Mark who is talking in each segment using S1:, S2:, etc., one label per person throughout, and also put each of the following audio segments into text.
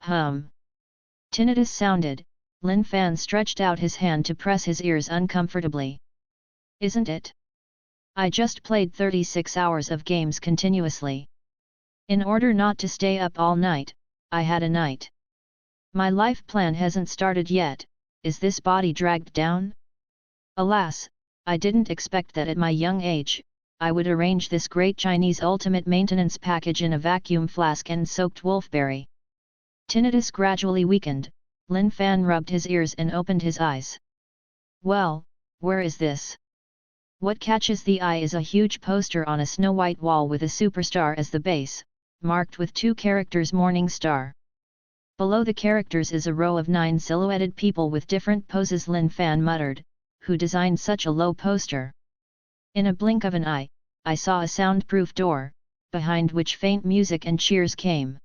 S1: Hum. Tinnitus sounded. Lin Fan stretched out his hand to press his ears uncomfortably. Isn't it? I just played 36 hours of games continuously. In order not to stay up all night, I had a night. My life plan hasn't started yet. Is this body dragged down? Alas, I didn't expect that at my young age, I would arrange this great Chinese ultimate maintenance package in a vacuum flask and soaked wolfberry. Tinnitus gradually weakened. Lin Fan rubbed his ears and opened his eyes. Well, where is this? What catches the eye is a huge poster on a snow-white wall with a superstar as the base, marked with 2 characters Morning Star. Below the characters is a row of 9 silhouetted people with different poses. Lin Fan muttered, who designed such a low poster? In a blink of an eye, I saw a soundproof door, behind which faint music and cheers came.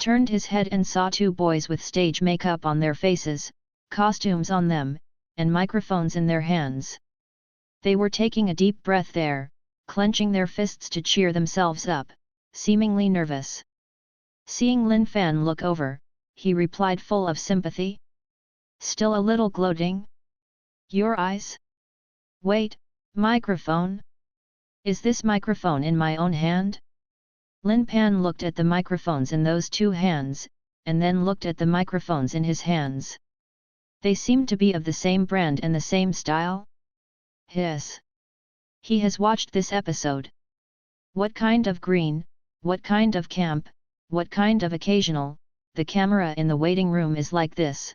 S1: Turned his head and saw 2 boys with stage makeup on their faces, costumes on them, and microphones in their hands. They were taking a deep breath there, clenching their fists to cheer themselves up, seemingly nervous. Seeing Lin Fan look over, he replied full of sympathy. Still a little gloating? Your eyes? Wait, microphone? Is this microphone in my own hand? Lin Fan looked at the microphones in those 2 hands, and then looked at the microphones in his hands. They seemed to be of the same brand and the same style. Hiss. He has watched this episode. What kind of green, what kind of camp, what kind of occasional, the camera in the waiting room is like this.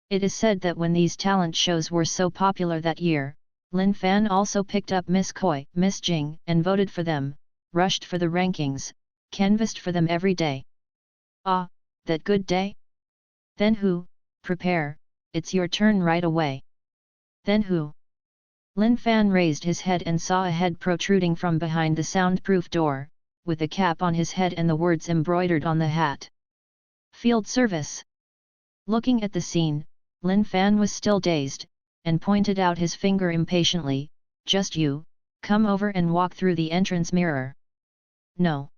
S1: It is said that when these talent shows were so popular that year, Lin Fan also picked up Miss Koi, Miss Jing, and voted for them, rushed for the rankings, canvassed for them every day. Ah, that good day? Then who? Prepare, it's your turn right away. Then who? Lin Fan raised his head and saw a head protruding from behind the soundproof door, with a cap on his head and the words embroidered on the hat. Field Service. Looking at the scene, Lin Fan was still dazed, and pointed out his finger impatiently, just you, come over and walk through the entrance mirror. No.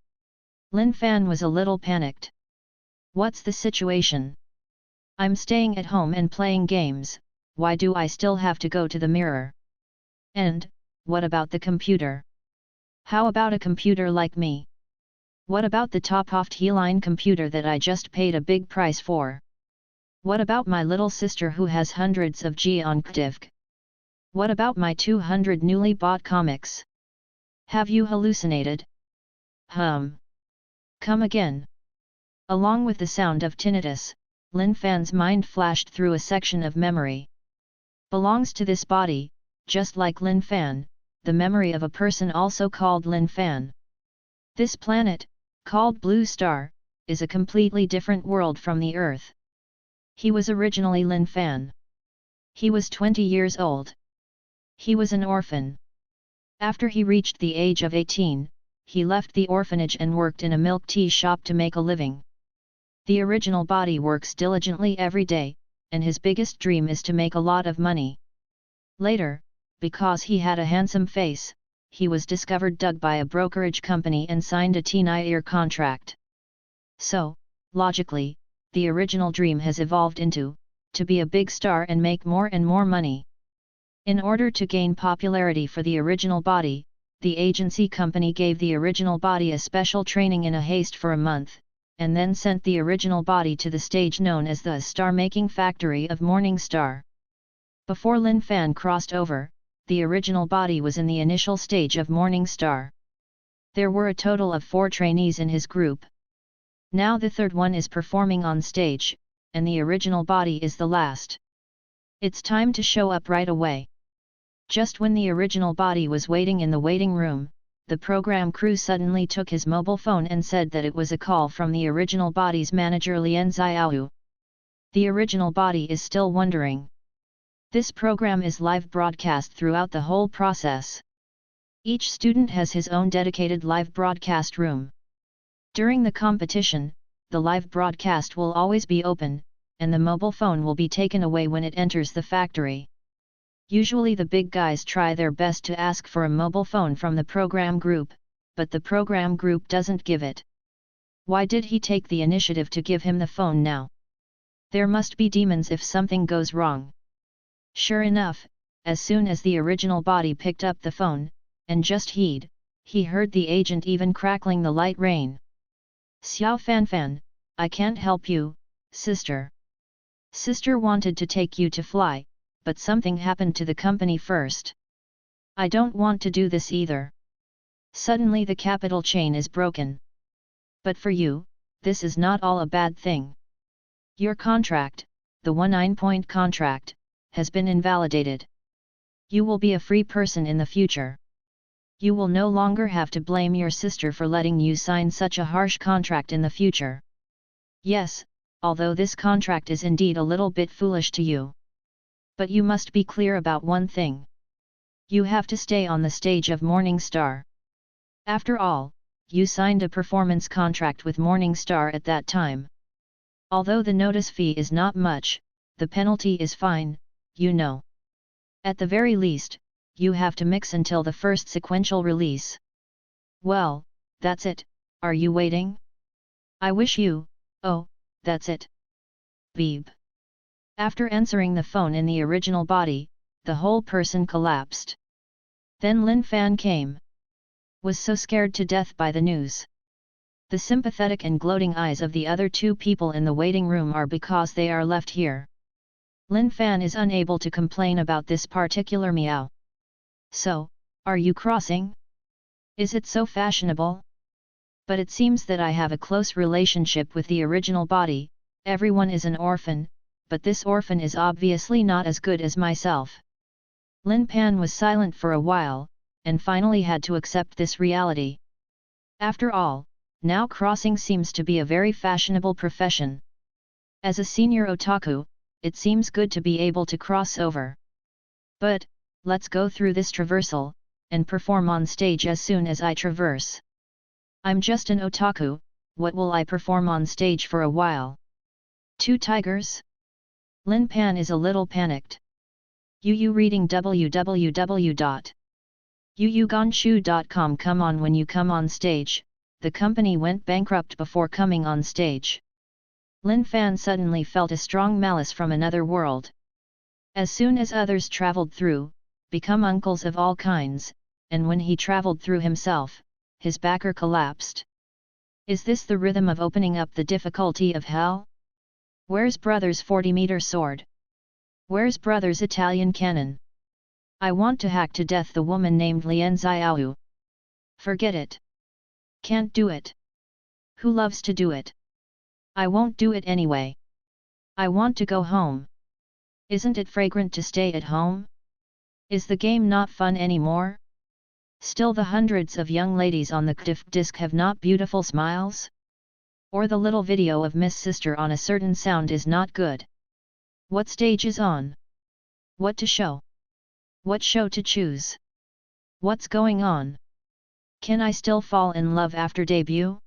S1: Lin Fan was a little panicked. What's the situation? I'm staying at home and playing games, why do I still have to go to the mirror? And, what about the computer? How about a computer like me? What about the top-off T-line computer that I just paid a big price for? What about my little sister who has hundreds of G on KDIVK? What about my 200 newly bought comics? Have you hallucinated? Come again. Along with the sound of tinnitus, Lin Fan's mind flashed through a section of memory. Belongs to this body, just like Lin Fan, the memory of a person also called Lin Fan. This planet, called Blue Star, is a completely different world from the Earth. He was originally Lin Fan. He was 20 years old. He was an orphan. After he reached the age of 18, he left the orphanage and worked in a milk tea shop to make a living. The original body works diligently every day, and his biggest dream is to make a lot of money. Later, because he had a handsome face, he was discovered dug by a brokerage company and signed a 10-year contract. So, logically, the original dream has evolved into, to be a big star and make more and more money. In order to gain popularity for the original body, the agency company gave the original body a special training in a haste for a month, and then sent the original body to the stage known as the star-making factory of Morning Star. Before Lin Fan crossed over, the original body was in the initial stage of Morning Star. There were a total of 4 trainees in his group. Now the third one is performing on stage, and the original body is the last. It's time to show up right away. Just when the original body was waiting in the waiting room, the program crew suddenly took his mobile phone and said that it was a call from the original body's manager Lien Xiaoyu. The original body is still wondering. This program is live broadcast throughout the whole process. Each student has his own dedicated live broadcast room. During the competition, the live broadcast will always be open, and the mobile phone will be taken away when it enters the factory. Usually the big guys try their best to ask for a mobile phone from the program group, but the program group doesn't give it. Why did he take the initiative to give him the phone now? There must be demons if something goes wrong. Sure enough, as soon as the original body picked up the phone, and just he heard the agent even crackling the light rain. Xiao Fanfan, I can't help you, sister. Sister wanted to take you to fly, but something happened to the company first. I don't want to do this either. Suddenly the capital chain is broken. But for you, this is not all a bad thing. Your contract, the 9-point contract, has been invalidated. You will be a free person in the future. You will no longer have to blame your sister for letting you sign such a harsh contract in the future. Yes, although this contract is indeed a little bit foolish to you. But you must be clear about one thing. You have to stay on the stage of Morning Star. After all, you signed a performance contract with Morning Star at that time. Although the notice fee is not much, the penalty is fine, you know. At the very least, you have to mix until the first sequential release. Well, that's it, are you waiting? I wish you, oh, that's it. Beep. After answering the phone in the original body, the whole person collapsed. Then Lin Fan came. Was so scared to death by the news. The sympathetic and gloating eyes of the other two people in the waiting room are because they are left here. Lin Fan is unable to complain about this particular meow. So, are you crossing? Is it so fashionable? But it seems that I have a close relationship with the original body, everyone is an orphan, but this orphan is obviously not as good as myself. Lin Pan was silent for a while, and finally had to accept this reality. After all, now crossing seems to be a very fashionable profession. As a senior otaku, it seems good to be able to cross over. But, let's go through this traversal, and perform on stage as soon as I traverse. I'm just an otaku, what will I perform on stage for a while? 2 tigers? Lin Pan is a little panicked. Yu reading www.yuyugonshu.com. Come on, when you come on stage, the company went bankrupt before coming on stage. Lin Fan suddenly felt a strong malice from another world. As soon as others traveled through, become uncles of all kinds, and when he traveled through himself, his backer collapsed. Is this the rhythm of opening up the difficulty of hell? Where's brother's 40-meter sword? Where's brother's Italian cannon? I want to hack to death the woman named Lian Xiaoyu. Forget it. Can't do it. Who loves to do it? I won't do it anyway. I want to go home. Isn't it fragrant to stay at home? Is the game not fun anymore? Still the hundreds of young ladies on the KDIF disc have not beautiful smiles? Or the little video of Miss Sister on a certain sound is not good? What stage is on? What to show? What show to choose? What's going on? Can I still fall in love after debut?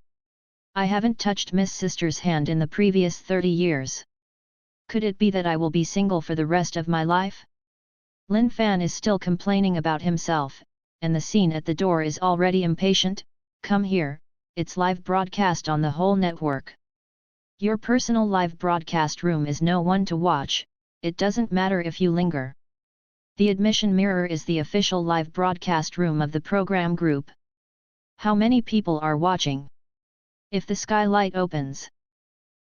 S1: I haven't touched Miss Sister's hand in the previous 30 years. Could it be that I will be single for the rest of my life? Lin Fan is still complaining about himself, and the scene at the door is already impatient. Come here, it's live broadcast on the whole network. Your personal live broadcast room is no one to watch, it doesn't matter if you linger. The admission mirror is the official live broadcast room of the program group. How many people are watching? If the skylight opens,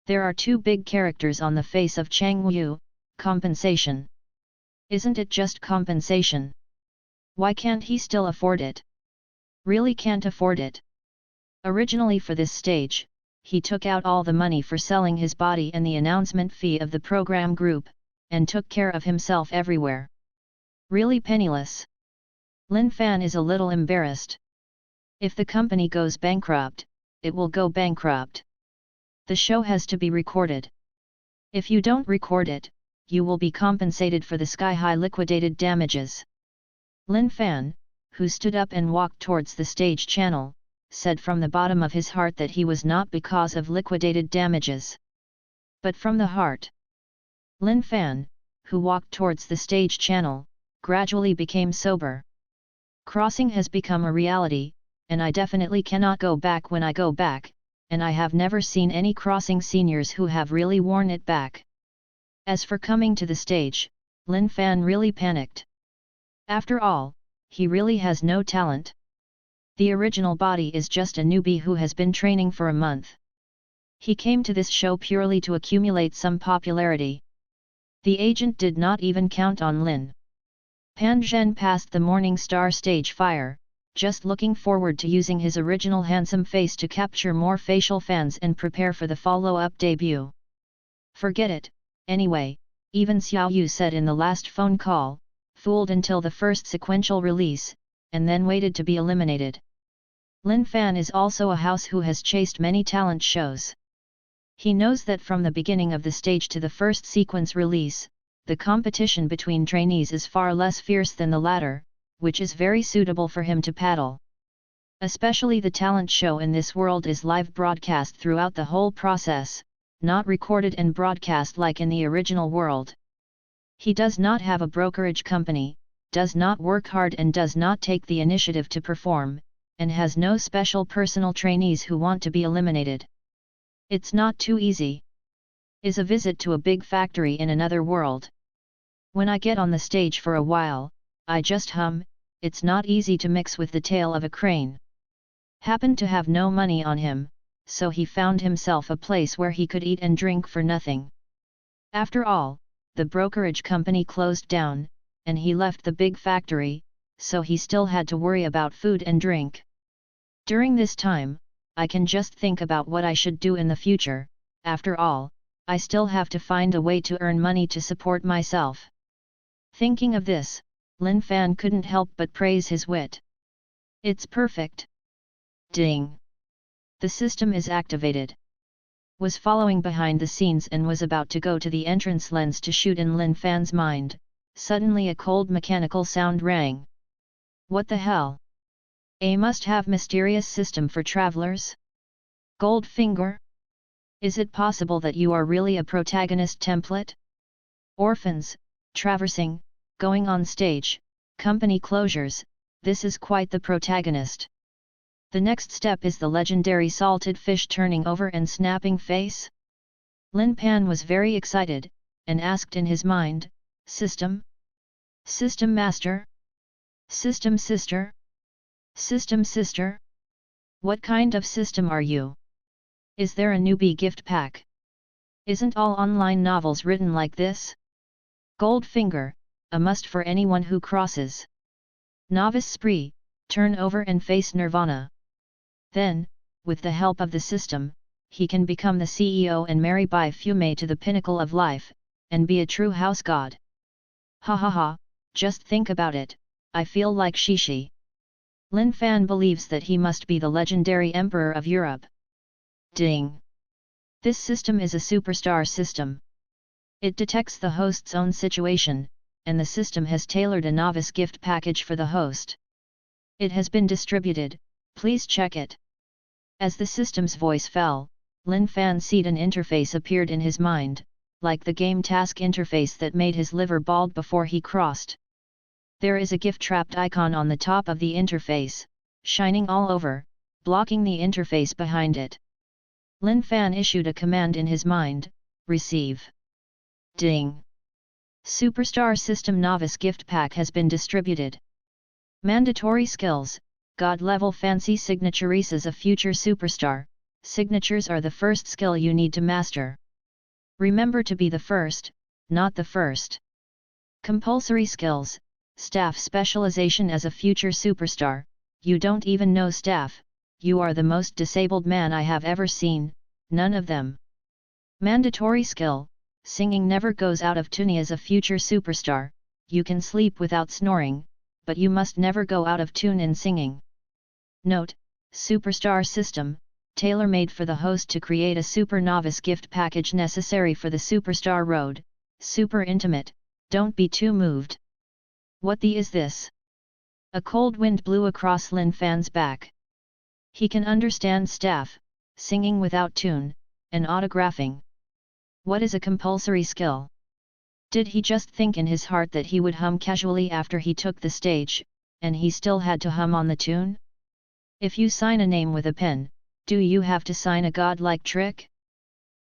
S1: there are 2 big characters on the face of Chang Yu, compensation. Isn't it just compensation? Why can't he still afford it? Really can't afford it. Originally for this stage, he took out all the money for selling his body and the announcement fee of the program group, and took care of himself everywhere. Really penniless. Lin Fan is a little embarrassed. If the company goes bankrupt, it will go bankrupt. The show has to be recorded. If you don't record it, you will be compensated for the sky-high liquidated damages. Lin Fan, who stood up and walked towards the stage channel, said from the bottom of his heart that he was not because of liquidated damages, but from the heart. Lin Fan, who walked towards the stage channel, gradually became sober. Crossing has become a reality, and I definitely cannot go back. When I go back, and I have never seen any crossing seniors who have really worn it back. As for coming to the stage, Lin Fan really panicked. After all, he really has no talent. The original body is just a newbie who has been training for a month. He came to this show purely to accumulate some popularity. The agent did not even count on Lin Pan Zhen past the Morning Star stage fire, just looking forward to using his original handsome face to capture more facial fans and prepare for the follow-up debut. Forget it, anyway, even Xiao Yu said in the last phone call, fooled until the first sequential release, and then waited to be eliminated. Lin Fan is also a house who has chased many talent shows. He knows that from the beginning of the stage to the first sequence release, the competition between trainees is far less fierce than the latter, which is very suitable for him to paddle. Especially the talent show in this world is live broadcast throughout the whole process, not recorded and broadcast like in the original world. He does not have a brokerage company, does not work hard and does not take the initiative to perform, and has no special personal trainees who want to be eliminated. It's not too easy. Is a visit to a big factory in another world. When I get on the stage for a while, I just hum, it's not easy to mix with the tail of a crane. Happened to have no money on him, so he found himself a place where he could eat and drink for nothing. After all, the brokerage company closed down, and he left the big factory, so he still had to worry about food and drink. During this time, I can just think about what I should do in the future. After all, I still have to find a way to earn money to support myself. Thinking of this, Lin Fan couldn't help but praise his wit. It's perfect. Ding! The system is activated. Was following behind the scenes and was about to go to the entrance lens to shoot in Lin Fan's mind, suddenly a cold mechanical sound rang. What the hell? A must-have mysterious system for travelers? Goldfinger? Is it possible that you are really a protagonist template? Orphans, traversing, going on stage, company closures, this is quite the protagonist. The next step is the legendary salted fish turning over and snapping face? Lin Pan was very excited, and asked in his mind, System? System Master? System Sister? System Sister? What kind of system are you? Is there a newbie gift pack? Isn't all online novels written like this? Goldfinger, a must for anyone who crosses. Novice spree, turn over and face Nirvana. Then, with the help of the system, he can become the CEO and marry Bai Fume to the pinnacle of life, and be a true house god. Ha ha ha, just think about it, I feel like Shishi. Lin Fan believes that he must be the legendary emperor of Europe. Ding! This system is a superstar system. It detects the host's own situation, and the system has tailored a novice gift package for the host. It has been distributed, please check it. As the system's voice fell, Lin Fan's an interface appeared in his mind, like the game task interface that made his liver bald before he crossed. There is a gift-trapped icon on the top of the interface, shining all over, blocking the interface behind it. Lin Fan issued a command in his mind, receive. Ding! Superstar System Novice Gift Pack has been distributed. Mandatory skills, God-level fancy signatures as a future superstar. Signatures are the first skill you need to master. Remember to be the first, not the first. Compulsory skills, staff specialization as a future superstar. You don't even know staff, you are the most disabled man I have ever seen, none of them. Mandatory skill, singing never goes out of tune as a future superstar. You can sleep without snoring, but you must never go out of tune in singing. Note, Superstar System, tailor-made for the host to create a super novice gift package necessary for the superstar road, super intimate, don't be too moved. What the is this? A cold wind blew across Lin Fan's back. He can understand staff, singing without tune, and autographing. What is a compulsory skill? Did he just think in his heart that he would hum casually after he took the stage, and he still had to hum on the tune? If you sign a name with a pen, Do you have to sign a godlike trick?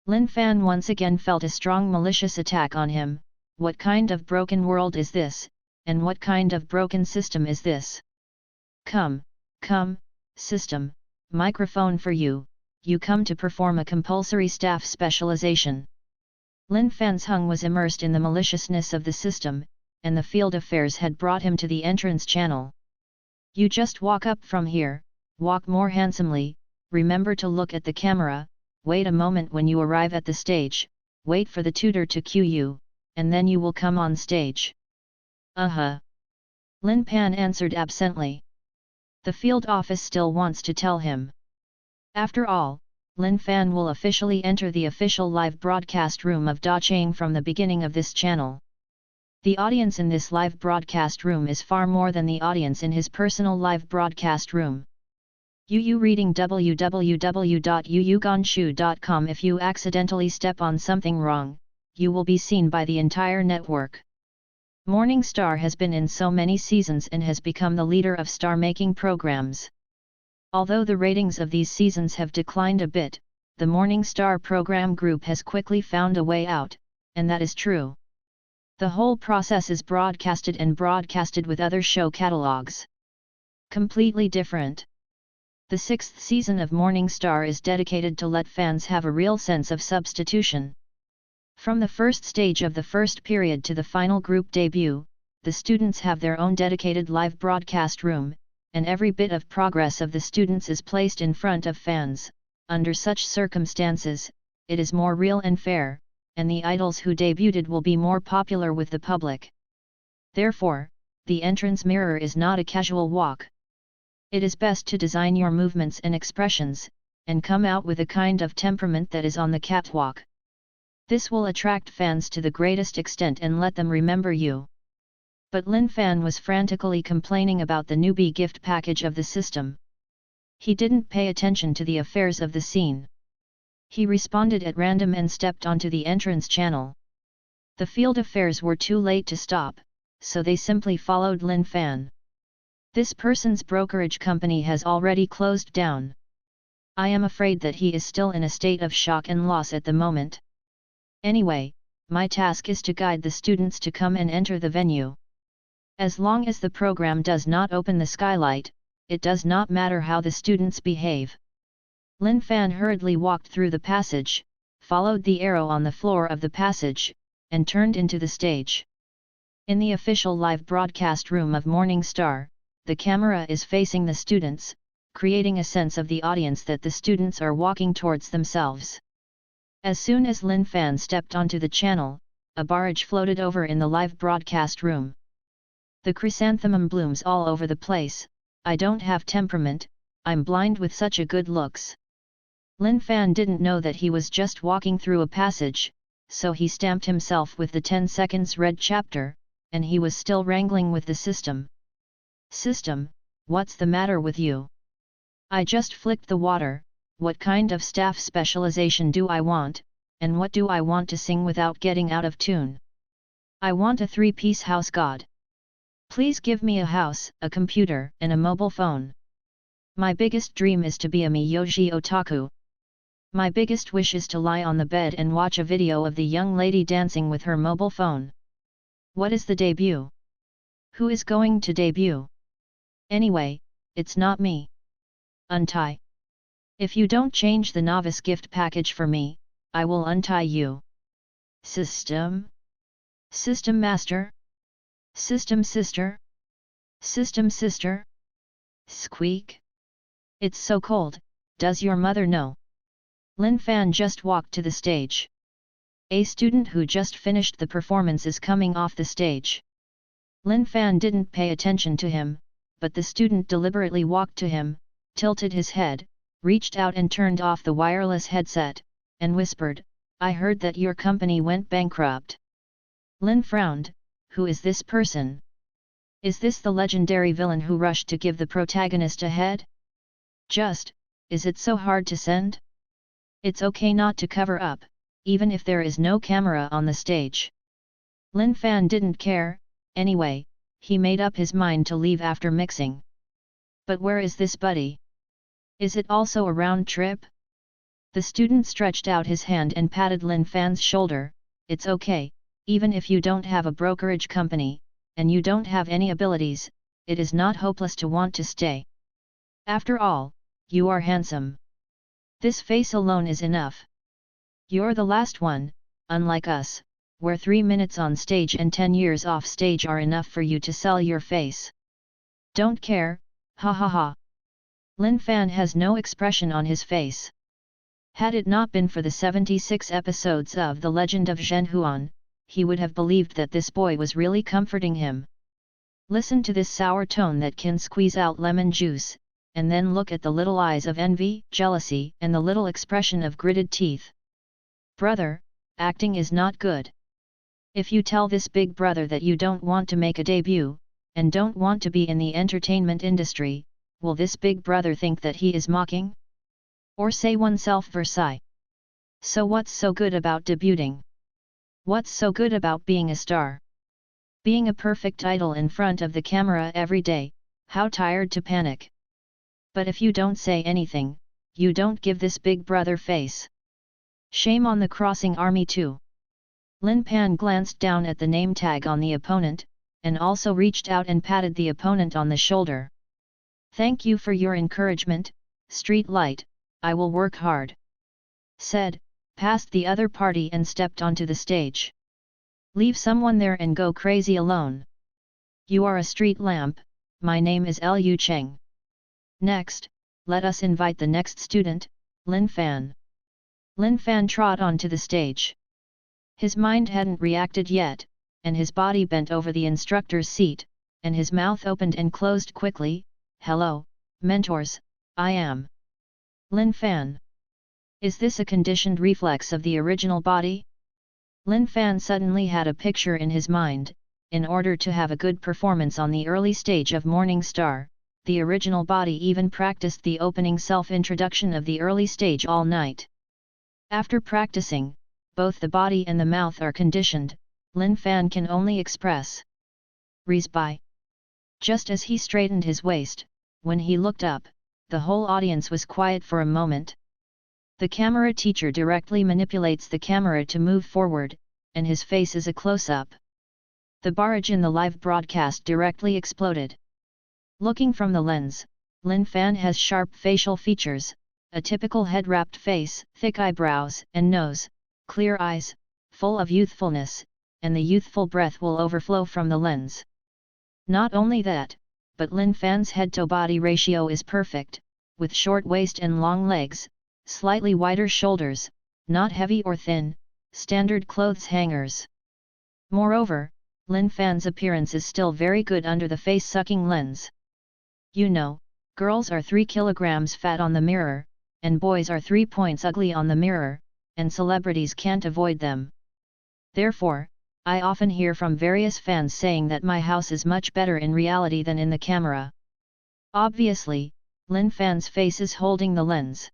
S1: Lin Fan once again felt a strong malicious attack on him. What kind of broken world is this, and what kind of broken system is this? Come, system, microphone for you, you come to perform a compulsory staff specialization. Lin Fan's hung was immersed in the maliciousness of the system, and the field affairs had brought him to the entrance channel. You just walk up from here, walk more handsomely, remember to look at the camera, wait a moment when you arrive at the stage, wait for the tutor to cue you, and then you will come on stage. Lin Fan answered absently. The field office still wants to tell him. After all, Lin Fan will officially enter the official live broadcast room of Da Chang from the beginning of this channel. The audience in this live broadcast room is far more than the audience in his personal live broadcast room. Yu reading www.yuyuganshu.com. If you accidentally step on something wrong, you will be seen by the entire network. Morning Star has been in so many seasons and has become the leader of star-making programs. Although the ratings of these seasons have declined a bit, the Morning Star program group has quickly found a way out, and that is true. The whole process is broadcasted with other show catalogs. Completely different. The 6th season of Morning Star is dedicated to let fans have a real sense of substitution. From the first stage of the first period to the final group debut, the students have their own dedicated live broadcast room, and every bit of progress of the students is placed in front of fans. Under such circumstances, it is more real and fair, and the idols who debuted will be more popular with the public. Therefore, the entrance mirror is not a casual walk. It is best to design your movements and expressions, and come out with a kind of temperament that is on the catwalk. This will attract fans to the greatest extent and let them remember you. But Lin Fan was frantically complaining about the newbie gift package of the system. He didn't pay attention to the affairs of the scene. He responded at random and stepped onto the entrance channel. The field affairs were too late to stop, so they simply followed Lin Fan. This person's brokerage company has already closed down. I am afraid that he is still in a state of shock and loss at the moment. Anyway, my task is to guide the students to come and enter the venue. As long as the program does not open the skylight, it does not matter how the students behave. Lin Fan hurriedly walked through the passage, followed the arrow on the floor of the passage, and turned into the stage. In the official live broadcast room of Morning Star, the camera is facing the students, creating a sense of the audience that the students are walking towards themselves. As soon as Lin Fan stepped onto the channel, a barrage floated over in the live broadcast room. The chrysanthemum blooms all over the place. I don't have temperament, I'm blind with such a good looks. Lin Fan didn't know that he was just walking through a passage, so he stamped himself with the 10 seconds red chapter, and he was still wrangling with the system. System, what's the matter with you? I just flicked the water. What kind of staff specialization do I want, and what do I want to sing without getting out of tune? I want a 3-piece house god. Please give me a house, a computer, and a mobile phone. My biggest dream is to be a Miyoji otaku. My biggest wish is to lie on the bed and watch a video of the young lady dancing with her mobile phone. What is the debut? Who is going to debut? Anyway, it's not me. Untie. If you don't change the novice gift package for me, I will untie you. System? System master? System sister? System sister? Squeak? It's so cold, does your mother know? Lin Fan just walked to the stage. A student who just finished the performance is coming off the stage. Lin Fan didn't pay attention to him, but the student deliberately walked to him, tilted his head, reached out and turned off the wireless headset, and whispered, I heard that your company went bankrupt. Lin frowned, who is this person? Is this the legendary villain who rushed to give the protagonist a head? Is it so hard to send? It's okay not to cover up, even if there is no camera on the stage. Lin Fan didn't care, anyway, he made up his mind to leave after mixing. But where is this buddy? Is it also a round trip? The student stretched out his hand and patted Lin Fan's shoulder. It's okay, even if you don't have a brokerage company, and you don't have any abilities, it is not hopeless to want to stay. After all, you are handsome. This face alone is enough. You're the last one, unlike us, where 3 minutes on stage and 10 years off stage are enough for you to sell your face. Don't care, ha ha ha. Lin Fan has no expression on his face. Had it not been for the 76 episodes of The Legend of Zhen Huan, he would have believed that this boy was really comforting him. Listen to this sour tone that can squeeze out lemon juice, and then look at the little eyes of envy, jealousy, and the little expression of gritted teeth. Brother, acting is not good. If you tell this big brother that you don't want to make a debut, and don't want to be in the entertainment industry, will this big brother think that he is mocking? Or say oneself Versailles. So what's so good about debuting? What's so good about being a star? Being a perfect idol in front of the camera every day, how tired to panic. But if you don't say anything, you don't give this big brother face. Shame on the crossing army too. Lin Pan glanced down at the name tag on the opponent, and also reached out and patted the opponent on the shoulder. Thank you for your encouragement, Street Light, I will work hard. Said, passed the other party and stepped onto the stage. Leave someone there and go crazy alone. You are a street lamp, my name is Liu Cheng. Next, let us invite the next student, Lin Fan. Lin Fan trot onto the stage. His mind hadn't reacted yet, and his body bent over the instructor's seat, and his mouth opened and closed quickly. Hello, mentors, I am Lin Fan. Is this a conditioned reflex of the original body? Lin Fan suddenly had a picture in his mind. In order to have a good performance on the early stage of Morning Star, the original body even practiced the opening self-introduction of the early stage all night. After practicing, both the body and the mouth are conditioned. Lin Fan can only express "Res by." Just as he straightened his waist, when he looked up, the whole audience was quiet for a moment. The camera teacher directly manipulates the camera to move forward, and his face is a close-up. The barrage in the live broadcast directly exploded. Looking from the lens, Lin Fan has sharp facial features, a typical head-wrapped face, thick eyebrows and nose, clear eyes, full of youthfulness, and the youthful breath will overflow from the lens. Not only that, but Lin Fan's head-to-body ratio is perfect, with short waist and long legs, slightly wider shoulders, not heavy or thin, standard clothes hangers. Moreover, Lin Fan's appearance is still very good under the face-sucking lens. You know, girls are 3 kilograms fat on the mirror, and boys are 3 points ugly on the mirror, and celebrities can't avoid them. Therefore, I often hear from various fans saying that my house is much better in reality than in the camera. Obviously, Lin Fan's face is holding the lens.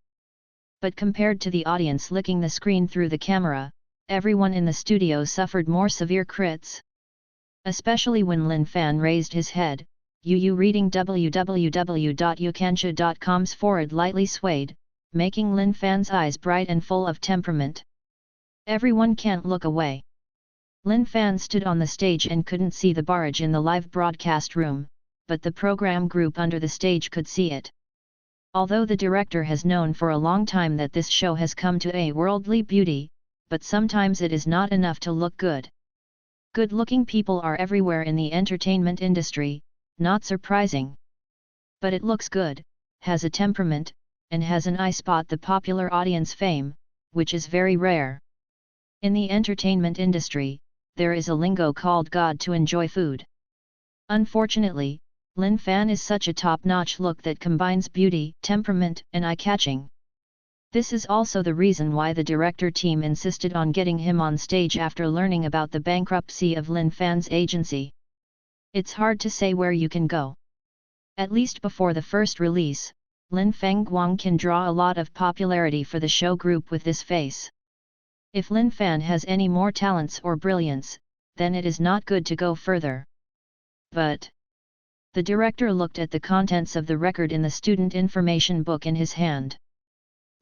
S1: But compared to the audience licking the screen through the camera, everyone in the studio suffered more severe crits. Especially when Lin Fan raised his head, reading www.youcancha.com's/lightly swayed, making Lin Fan's eyes bright and full of temperament. Everyone can't look away. Lin Fan stood on the stage and couldn't see the barrage in the live broadcast room, but the program group under the stage could see it. Although the director has known for a long time that this show has come to a worldly beauty, but sometimes it is not enough to look good. Good-looking people are everywhere in the entertainment industry, not surprising. But it looks good, has a temperament, and has an eye spot the popular audience fame, which is very rare. In the entertainment industry, there is a lingo called God to enjoy food. Unfortunately, Lin Fan is such a top-notch look that combines beauty, temperament, and eye-catching. This is also the reason why the director team insisted on getting him on stage after learning about the bankruptcy of Lin Fan's agency. It's hard to say where you can go. At least before the first release, Lin Fangguang can draw a lot of popularity for the show group with this face. If Lin Fan has any more talents or brilliance, then it is not good to go further. But The director looked at the contents of the record in the student information book in his hand.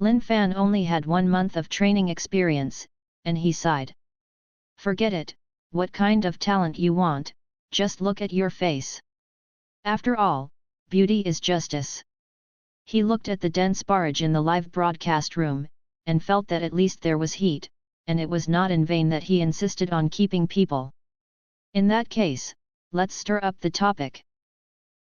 S1: Lin Fan only had 1 month of training experience, and he sighed. Forget it, what kind of talent you want, just look at your face. After all, beauty is justice. He looked at the dense barrage in the live broadcast room, and felt that at least there was heat, and it was not in vain that he insisted on keeping people. In that case, let's stir up the topic.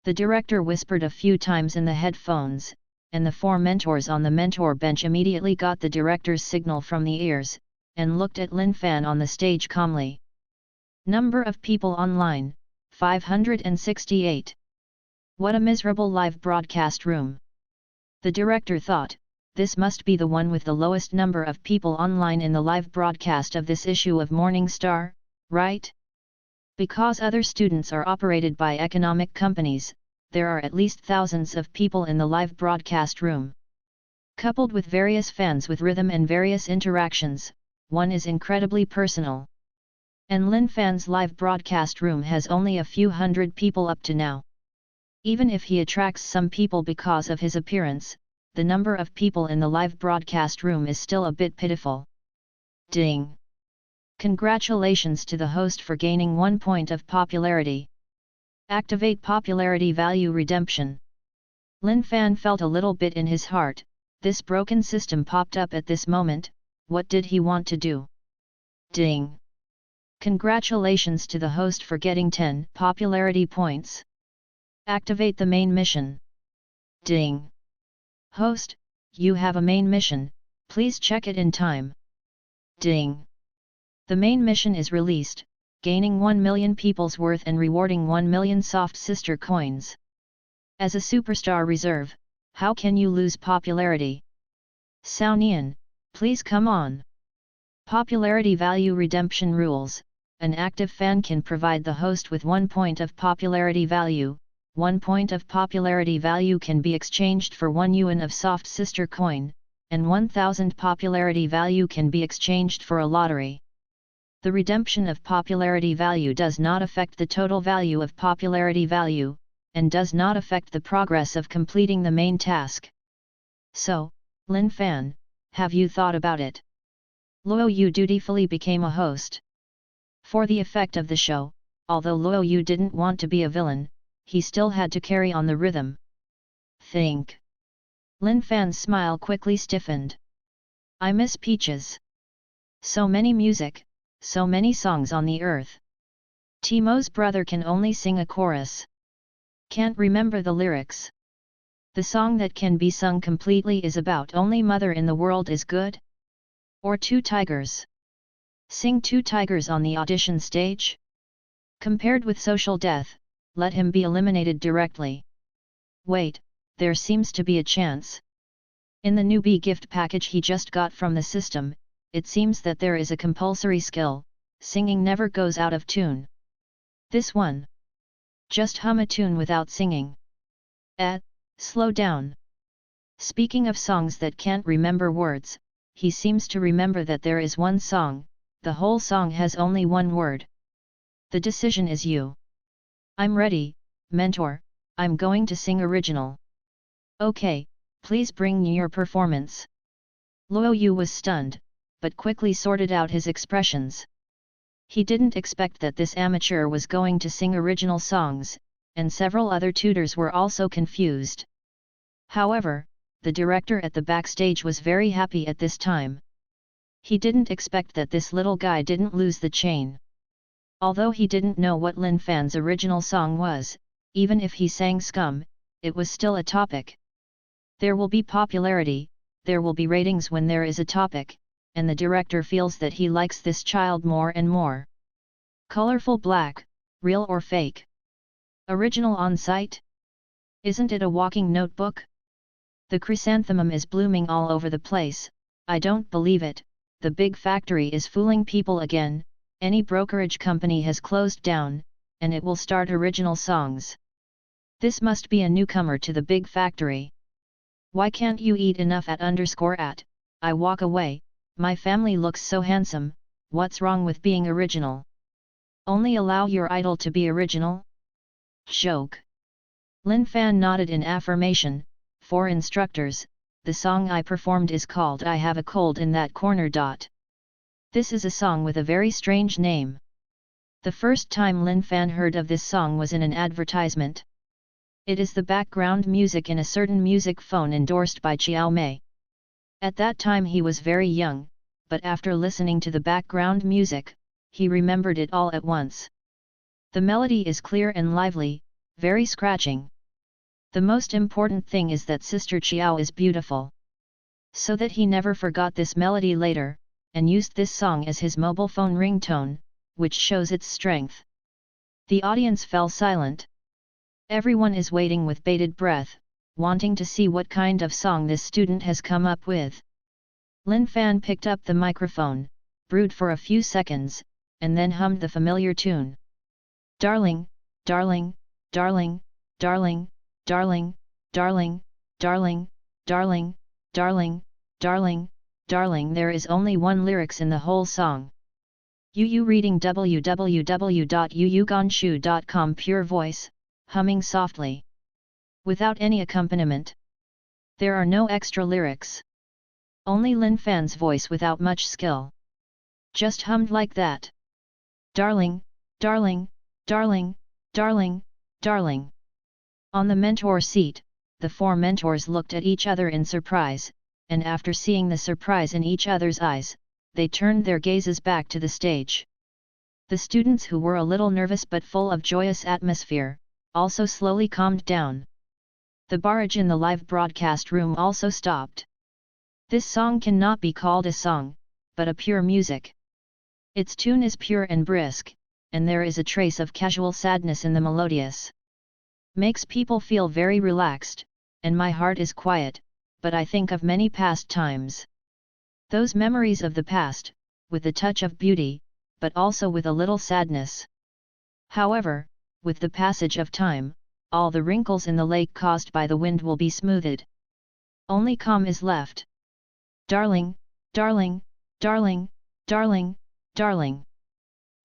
S1: The director whispered a few times in the headphones, and the 4 mentors on the mentor bench immediately got the director's signal from the ears, and looked at Lin Fan on the stage calmly. Number of people online, 568. What a miserable live broadcast room. The director thought, this must be the one with the lowest number of people online in the live broadcast of this issue of Morning Star, right? Because other students are operated by economic companies, there are at least thousands of people in the live broadcast room. Coupled with various fans with rhythm and various interactions, one is incredibly personal. And Lin Fan's live broadcast room has only a few hundred people up to now. Even if he attracts some people because of his appearance, the number of people in the live broadcast room is still a bit pitiful. Ding! Congratulations to the host for gaining 1 point of popularity. Activate popularity value redemption. Lin Fan felt a little bit in his heart. This broken system popped up at this moment. What did he want to do? Ding! Congratulations to the host for getting 10 popularity points. Activate the main mission. Ding! Host, you have a main mission, please check it in time. Ding! The main mission is released, gaining 1 million people's worth and rewarding 1 million soft sister coins. As a superstar reserve, how can you lose popularity? Sao Nian, please come on. Popularity value redemption rules. An active fan can provide the host with 1 point of popularity value. 1 point of popularity value can be exchanged for 1 yuan of soft sister coin, and 1000 popularity value can be exchanged for a lottery. The redemption of popularity value does not affect the total value of popularity value, and does not affect the progress of completing the main task. So, Lin Fan, have you thought about it? Luo Yu dutifully became a host. For the effect of the show, although Luo Yu didn't want to be a villain, he still had to carry on the rhythm. Think. Lin Fan's smile quickly stiffened. I miss Peaches. So many music, so many songs on the earth. Timo's brother can only sing a chorus. Can't remember the lyrics. The song that can be sung completely is about only mother in the world is good? Or 2 tigers. Sing 2 tigers on the audition stage? Compared with social death, let him be eliminated directly. Wait, there seems to be a chance. In the newbie gift package he just got from the system, it seems that there is a compulsory skill, singing never goes out of tune. This one. Just hum a tune without singing. Slow down. Speaking of songs that can't remember words, he seems to remember that there is one song, the whole song has only 1 word. The decision is you. I'm ready, mentor, I'm going to sing original. Okay, please bring your performance. Luo Yu was stunned, but quickly sorted out his expressions. He didn't expect that this amateur was going to sing original songs, and several other tutors were also confused. However, the director at the backstage was very happy at this time. He didn't expect that this little guy didn't lose the chain. Although he didn't know what Lin Fan's original song was, even if he sang Scum, it was still a topic. There will be popularity, there will be ratings when there is a topic, and the director feels that he likes this child more and more. Colorful black, real or fake? Original on site? Isn't it a walking notebook? The chrysanthemum is blooming all over the place, I don't believe it, the big factory is fooling people again, any brokerage company has closed down, and it will start original songs. This must be a newcomer to the big factory. Why can't you eat enough at I walk away, my family looks so handsome, what's wrong with being original? Only allow your idol to be original? Joke. Lin Fan nodded in affirmation. For instructors, the song I performed is called I Have a Cold in That Corner. This is a song with a very strange name. The first time Lin Fan heard of this song was in an advertisement. It is the background music in a certain music phone endorsed by Chiao Mei. At that time he was very young, but after listening to the background music, he remembered it all at once. The melody is clear and lively, very scratching. The most important thing is that Sister Chiao is beautiful. So that he never forgot this melody later, and used this song as his mobile phone ringtone, which shows its strength. The audience fell silent. Everyone is waiting with bated breath, wanting to see what kind of song this student has come up with. Lin Fan picked up the microphone, brewed for a few seconds, and then hummed the familiar tune. Darling, darling, darling, darling, darling, darling, darling, darling, darling, darling, darling. There is only one lyrics in the whole song. Yu reading www.yuyugonshu.com. Pure voice, humming softly. Without any accompaniment. There are no extra lyrics. Only Lin Fan's voice without much skill. Just hummed like that. Darling, darling, darling, darling, darling. On the mentor seat, the four mentors looked at each other in surprise, and after seeing the surprise in each other's eyes, they turned their gazes back to the stage. The students who were a little nervous but full of joyous atmosphere, also slowly calmed down. The barrage in the live broadcast room also stopped. This song cannot be called a song, but a pure music. Its tune is pure and brisk, and there is a trace of casual sadness in the melodious. Makes people feel very relaxed, and my heart is quiet, but I think of many past times. Those memories of the past, with a touch of beauty, but also with a little sadness. However, with the passage of time, all the wrinkles in the lake caused by the wind will be smoothed. Only calm is left. Darling, darling, darling, darling, darling.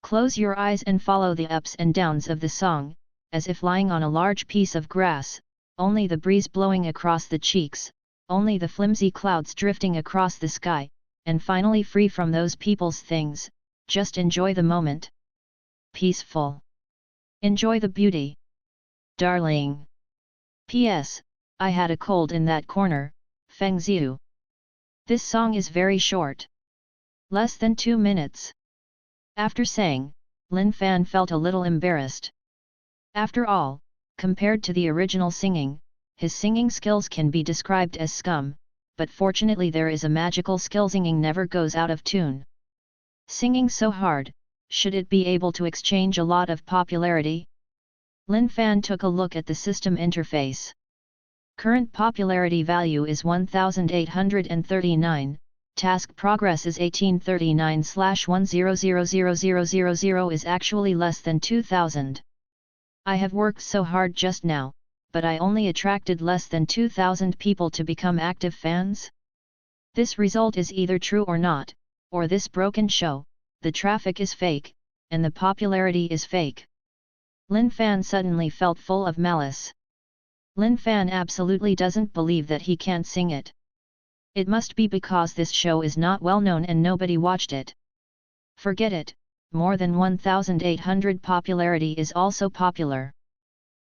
S1: Close your eyes and follow the ups and downs of the song, as if lying on a large piece of grass, only the breeze blowing across the cheeks, only the flimsy clouds drifting across the sky, and finally free from those people's things. Just enjoy the moment. Peaceful. Enjoy the beauty. Darling. P.S. I had a cold in that corner, Feng Ziu. This song is very short. Less than 2 minutes. After saying, Lin Fan felt a little embarrassed. After all, compared to the original singing, his singing skills can be described as scum, but fortunately there is a magical skill. Singing never goes out of tune. Singing so hard, should it be able to exchange a lot of popularity? Lin Fan took a look at the system interface. Current popularity value is 1839, task progress is 1839/10000000 is actually less than 2000. I have worked so hard just now, but I only attracted less than 2000 people to become active fans? This result is either true or not, or this broken show, the traffic is fake, and the popularity is fake. Lin Fan suddenly felt full of malice. Lin Fan absolutely doesn't believe that he can't sing it. It must be because this show is not well known and nobody watched it. Forget it, more than 1800 popularity is also popular.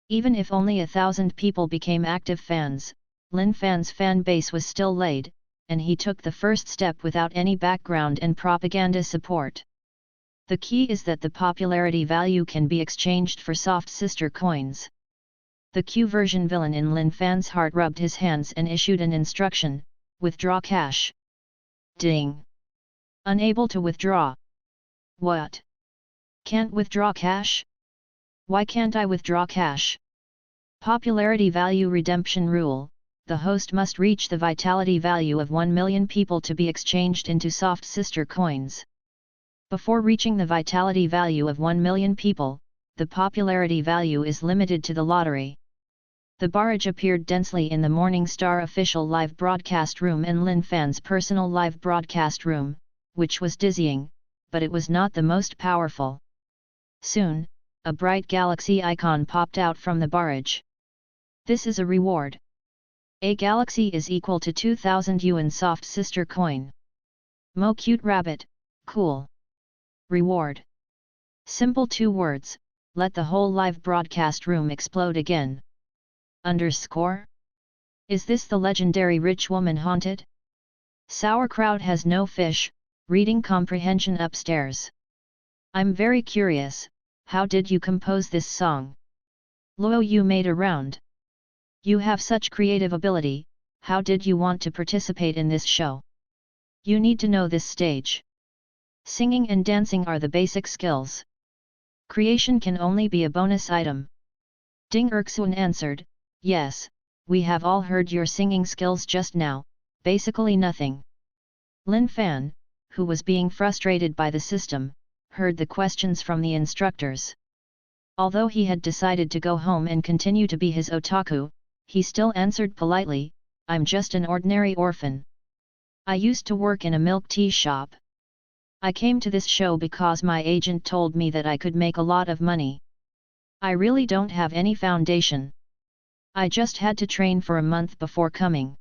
S1: Even if only 1,000 people became active fans, Lin Fan's fan base was still laid, and he took the first step without any background and propaganda support. The key is that the popularity value can be exchanged for soft sister coins. The Q version villain in Lin Fan's heart rubbed his hands and issued an instruction: withdraw cash. Ding! Unable to withdraw. What? Can't withdraw cash? Why can't I withdraw cash? Popularity value redemption rule: the host must reach the vitality value of 1 million people to be exchanged into soft sister coins. Before reaching the vitality value of 1 million people, the popularity value is limited to the lottery. The barrage appeared densely in the Morning Star official live broadcast room and Lin Fan's personal live broadcast room, which was dizzying, but it was not the most powerful. Soon, a bright galaxy icon popped out from the barrage. This is a reward. A galaxy is equal to 2000 yuan soft sister coin. Mo cute rabbit, cool. Reward. Simple 2 words, let the whole live broadcast room explode again. Underscore? Is this the legendary rich woman haunted? Sauerkraut has no fish, reading comprehension upstairs. I'm very curious, how did you compose this song? Luo, you made around. You have such creative ability, how did you want to participate in this show? You need to know this stage. Singing and dancing are the basic skills. Creation can only be a bonus item. Ding Erksun answered, yes, we have all heard your singing skills just now, basically nothing. Lin Fan, who was being frustrated by the system, heard the questions from the instructors. Although he had decided to go home and continue to be his otaku, he still answered politely, I'm just an ordinary orphan. I used to work in a milk tea shop. I came to this show because my agent told me that I could make a lot of money. I really don't have any foundation. I just had to train for a month before coming.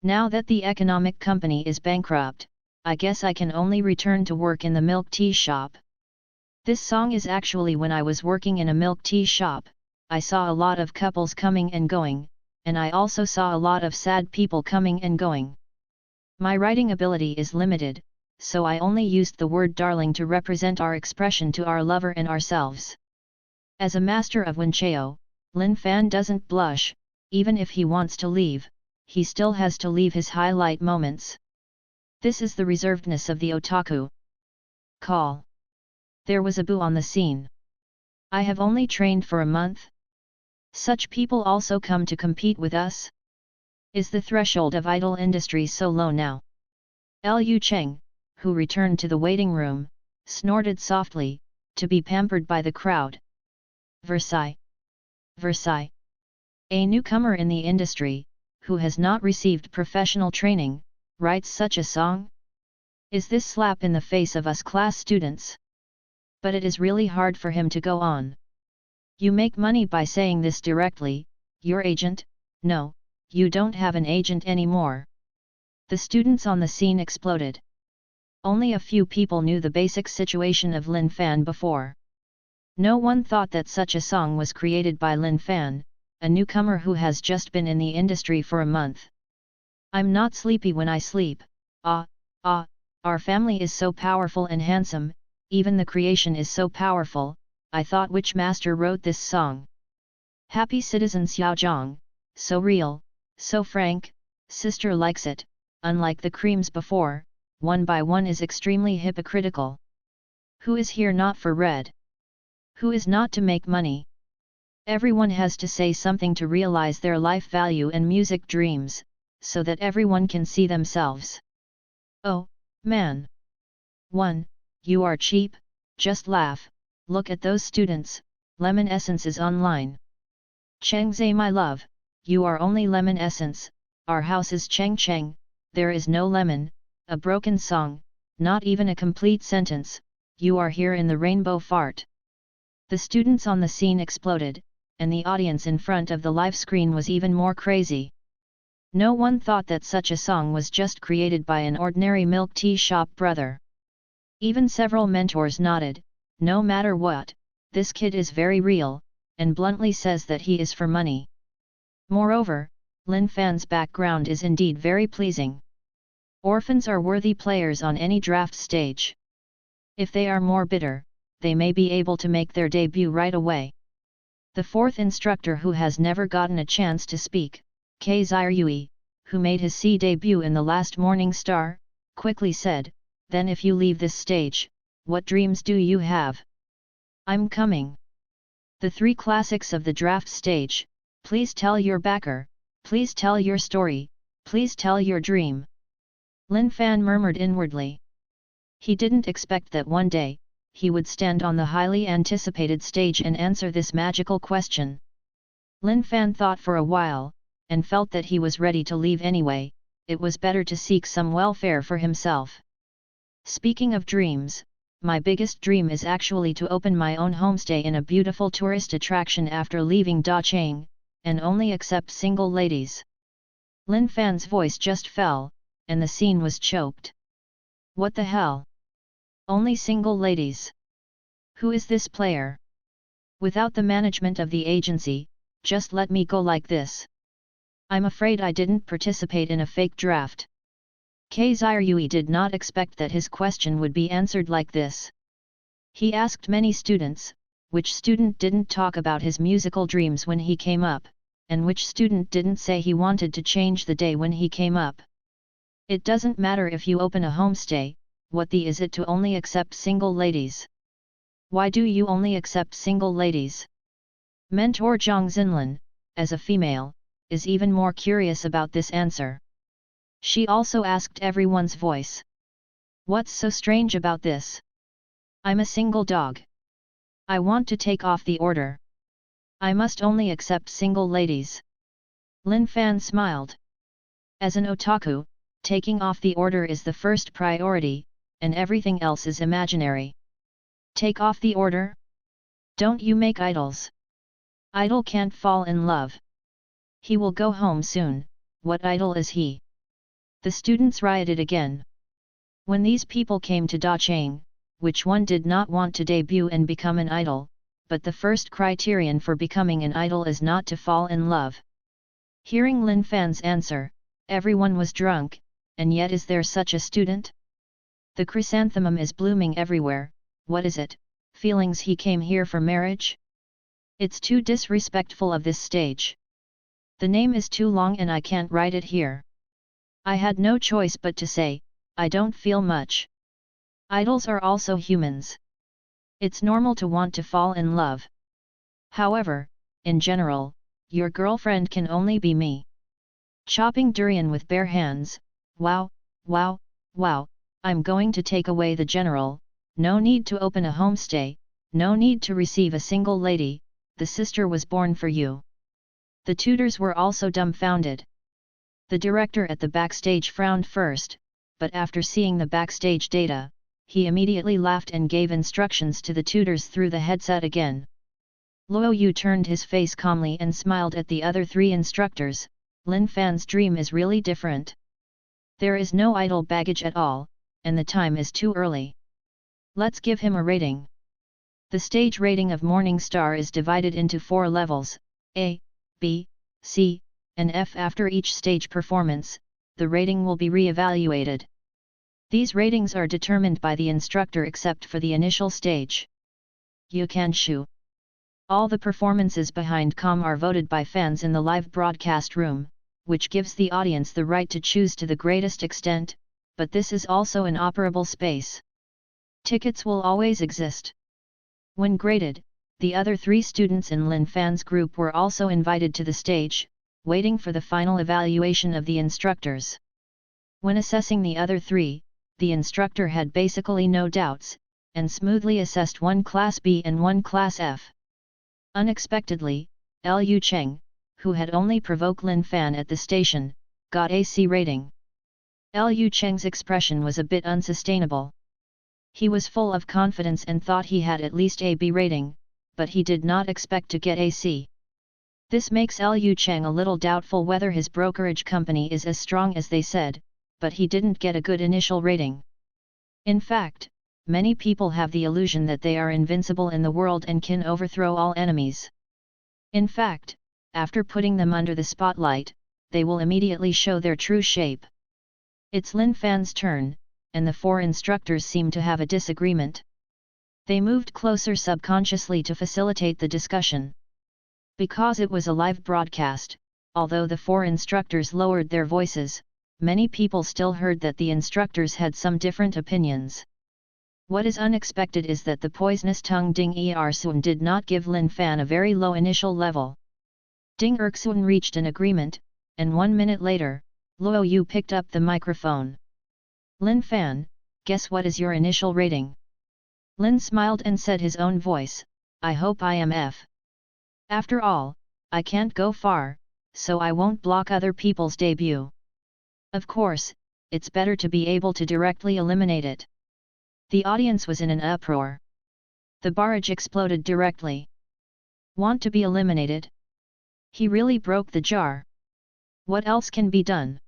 S1: Now that the economic company is bankrupt, I guess I can only return to work in the milk tea shop. This song is actually when I was working in a milk tea shop, I saw a lot of couples coming and going, and I also saw a lot of sad people coming and going. My writing ability is limited, so I only used the word darling to represent our expression to our lover and ourselves. As a master of Wincheo, Lin Fan doesn't blush, even if he wants to leave, he still has to leave his highlight moments. This is the reservedness of the otaku. Call. There was a boo on the scene. I have only trained for a month. Such people also come to compete with us? Is the threshold of idol industry so low now? Liu Cheng, who returned to the waiting room, snorted softly, to be pampered by the crowd. Versailles. Versailles. A newcomer in the industry, who has not received professional training, writes such a song? Is this slap in the face of us class students? But it is really hard for him to go on. You make money by saying this directly, your agent? No, you don't have an agent anymore. The students on the scene exploded. Only a few people knew the basic situation of Lin Fan before. No one thought that such a song was created by Lin Fan, a newcomer who has just been in the industry for a month. I'm not sleepy when I sleep, our family is so powerful and handsome, even the creation is so powerful, I thought which master wrote this song. Happy citizen Xiaozhang, so real, so frank, sister likes it, unlike the creams before, one by one is extremely hypocritical. Who is here not for red? Who is not to make money? Everyone has to say something to realize their life value and music dreams, so that everyone can see themselves. Oh, man! 1. You are cheap, just laugh, look at those students, lemon essence is online. Chengzhe my love, you are only lemon essence, our house is Cheng Cheng, there is no lemon, a broken song, not even a complete sentence, you are here in the rainbow fart. The students on the scene exploded, and the audience in front of the live screen was even more crazy. No one thought that such a song was just created by an ordinary milk tea shop brother. Even several mentors nodded, no matter what, this kid is very real, and bluntly says that he is for money. Moreover, Lin Fan's background is indeed very pleasing. Orphans are worthy players on any draft stage. If they are more bitter, they may be able to make their debut right away. The fourth instructor who has never gotten a chance to speak, K. Zirui, who made his C debut in the last Morning Star, quickly said, then if you leave this stage, what dreams do you have? I'm coming. The 3 classics of the draft stage, please tell your backer, please tell your story, please tell your dream. Lin Fan murmured inwardly. He didn't expect that one day, he would stand on the highly anticipated stage and answer this magical question. Lin Fan thought for a while, and felt that he was ready to leave anyway, it was better to seek some welfare for himself. Speaking of dreams, my biggest dream is actually to open my own homestay in a beautiful tourist attraction after leaving Da Chang, and only accept single ladies. Lin Fan's voice just fell, and the scene was choked. What the hell? Only single ladies? Who is this player? Without the management of the agency, just let me go like this. I'm afraid I didn't participate in a fake draft. Kzirui did not expect that his question would be answered like this. He asked many students, which student didn't talk about his musical dreams when he came up, and which student didn't say he wanted to change the day when he came up. It doesn't matter if you open a homestay, what the is it to only accept single ladies? Why do you only accept single ladies? Mentor Zhang Xinlin, as a female, is even more curious about this answer. She also asked everyone's voice. What's so strange about this? I'm a single dog. I want to take off the order. I must only accept single ladies. Lin Fan smiled. As an otaku, taking off the order is the first priority, and everything else is imaginary. Take off the order? Don't you make idols? Idol can't fall in love. He will go home soon, what idol is he? The students rioted again. When these people came to Da Chang, which one did not want to debut and become an idol, but the first criterion for becoming an idol is not to fall in love. Hearing Lin Fan's answer, everyone was drunk, and yet is there such a student? The chrysanthemum is blooming everywhere, what is it, feelings he came here for marriage? It's too disrespectful of this stage. The name is too long and I can't write it here. I had no choice but to say, I don't feel much. Idols are also humans. It's normal to want to fall in love. However, in general, your girlfriend can only be me. Chopping durian with bare hands, wow, wow, wow, I'm going to take away the general, no need to open a homestay, no need to receive a single lady, the sister was born for you. The tutors were also dumbfounded. The director at the backstage frowned first, but after seeing the backstage data, he immediately laughed and gave instructions to the tutors through the headset again. Luo Yu turned his face calmly and smiled at the other three instructors. Lin Fan's dream is really different. There is no idle baggage at all, and the time is too early. Let's give him a rating. The stage rating of Morning Star is divided into 4 levels, A, B, C, and F. After each stage performance, the rating will be re-evaluated. These ratings are determined by the instructor except for the initial stage. Yukanshu. All the performances behind Com are voted by fans in the live broadcast room, which gives the audience the right to choose to the greatest extent, but this is also an operable space. Tickets will always exist. When graded, the other 3 students in Lin Fan's group were also invited to the stage, waiting for the final evaluation of the instructors. When assessing the other 3, the instructor had basically no doubts, and smoothly assessed 1 Class B and 1 Class F. Unexpectedly, Liu Cheng, who had only provoked Lin Fan at the station, got a C rating. Liu Cheng's expression was a bit unsustainable. He was full of confidence and thought he had at least a B rating, but he did not expect to get a C. This makes Liu Cheng a little doubtful whether his brokerage company is as strong as they said, but he didn't get a good initial rating. In fact, many people have the illusion that they are invincible in the world and can overthrow all enemies. In fact, after putting them under the spotlight, they will immediately show their true shape. It's Lin Fan's turn, and the 4 instructors seem to have a disagreement. They moved closer subconsciously to facilitate the discussion. Because it was a live broadcast, although the 4 instructors lowered their voices, many people still heard that the instructors had some different opinions. What is unexpected is that the poisonous tongue Ding Erxun did not give Lin Fan a very low initial level. Ding Erxun reached an agreement, and 1 minute later, Luo Yu picked up the microphone. Lin Fan, guess what is your initial rating? Lin smiled and said his own voice, I hope I am F. After all, I can't go far, so I won't block other people's debut. Of course, it's better to be able to directly eliminate it. The audience was in an uproar. The barrage exploded directly. Want to be eliminated? He really broke the jar. What else can be done?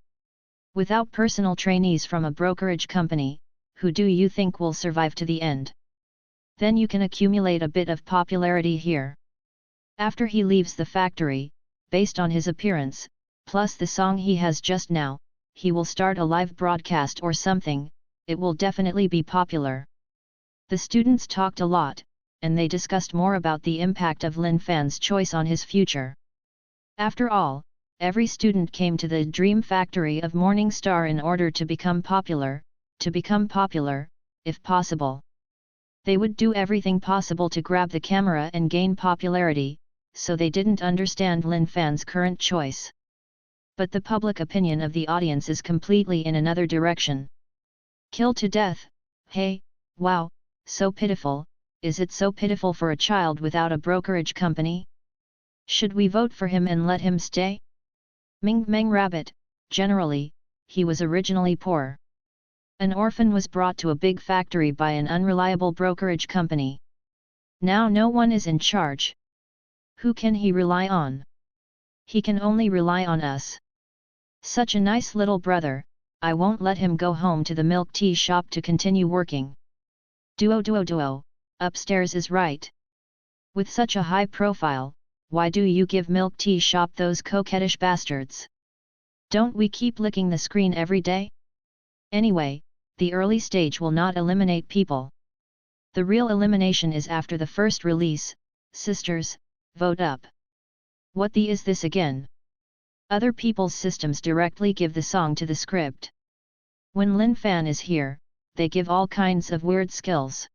S1: Without personal trainees from a brokerage company, who do you think will survive to the end? Then you can accumulate a bit of popularity here. After he leaves the factory, based on his appearance, plus the song he has just now, he will start a live broadcast or something. It will definitely be popular. The students talked a lot, and they discussed more about the impact of Lin Fan's choice on his future. After all, every student came to the dream factory of Morning Star in order to become popular, if possible. They would do everything possible to grab the camera and gain popularity, so they didn't understand Lin Fan's current choice. But the public opinion of the audience is completely in another direction. Kill to death, hey, wow, so pitiful. Is it so pitiful for a child without a brokerage company? Should we vote for him and let him stay? Ming Meng Rabbit, generally, he was originally poor. An orphan was brought to a big factory by an unreliable brokerage company. Now no one is in charge. Who can he rely on? He can only rely on us. Such a nice little brother, I won't let him go home to the milk tea shop to continue working. Duo, upstairs is right. With such a high profile, why do you give milk tea shop those coquettish bastards? Don't we keep licking the screen every day? Anyway, the early stage will not eliminate people. The real elimination is after the first release. Sisters, vote up. What the is this again? Other people's systems directly give the song to the script. When Lin Fan is here, they give all kinds of weird skills.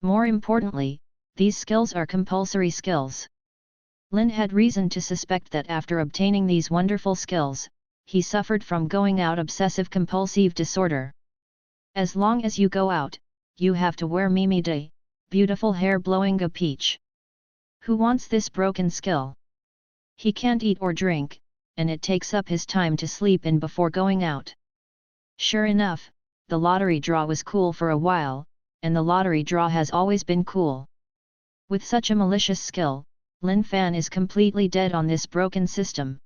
S1: More importantly, these skills are compulsory skills. Lin had reason to suspect that after obtaining these wonderful skills, he suffered from going out obsessive-compulsive disorder. As long as you go out, you have to wear Mimi Day, beautiful hair blowing a peach. Who wants this broken skill? He can't eat or drink, and it takes up his time to sleep in before going out. Sure enough, the lottery draw was cool for a while, and the lottery draw has always been cool. With such a malicious skill, Lin Fan is completely dead on this broken system.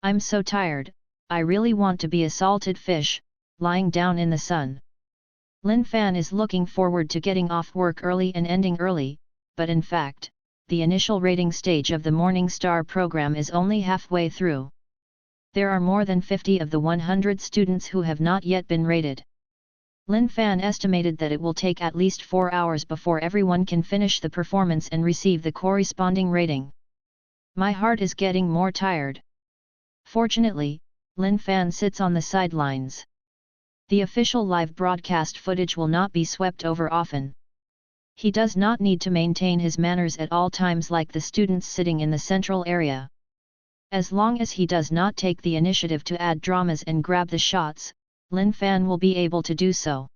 S1: I'm so tired, I really want to be a salted fish, lying down in the sun. Lin Fan is looking forward to getting off work early and ending early, but in fact, the initial rating stage of the Morning Star program is only halfway through. There are more than 50 of the 100 students who have not yet been rated. Lin Fan estimated that it will take at least 4 hours before everyone can finish the performance and receive the corresponding rating. My heart is getting more tired. Fortunately, Lin Fan sits on the sidelines. The official live broadcast footage will not be swept over often. He does not need to maintain his manners at all times like the students sitting in the central area. As long as he does not take the initiative to add dramas and grab the shots, Lin Fan will be able to do so.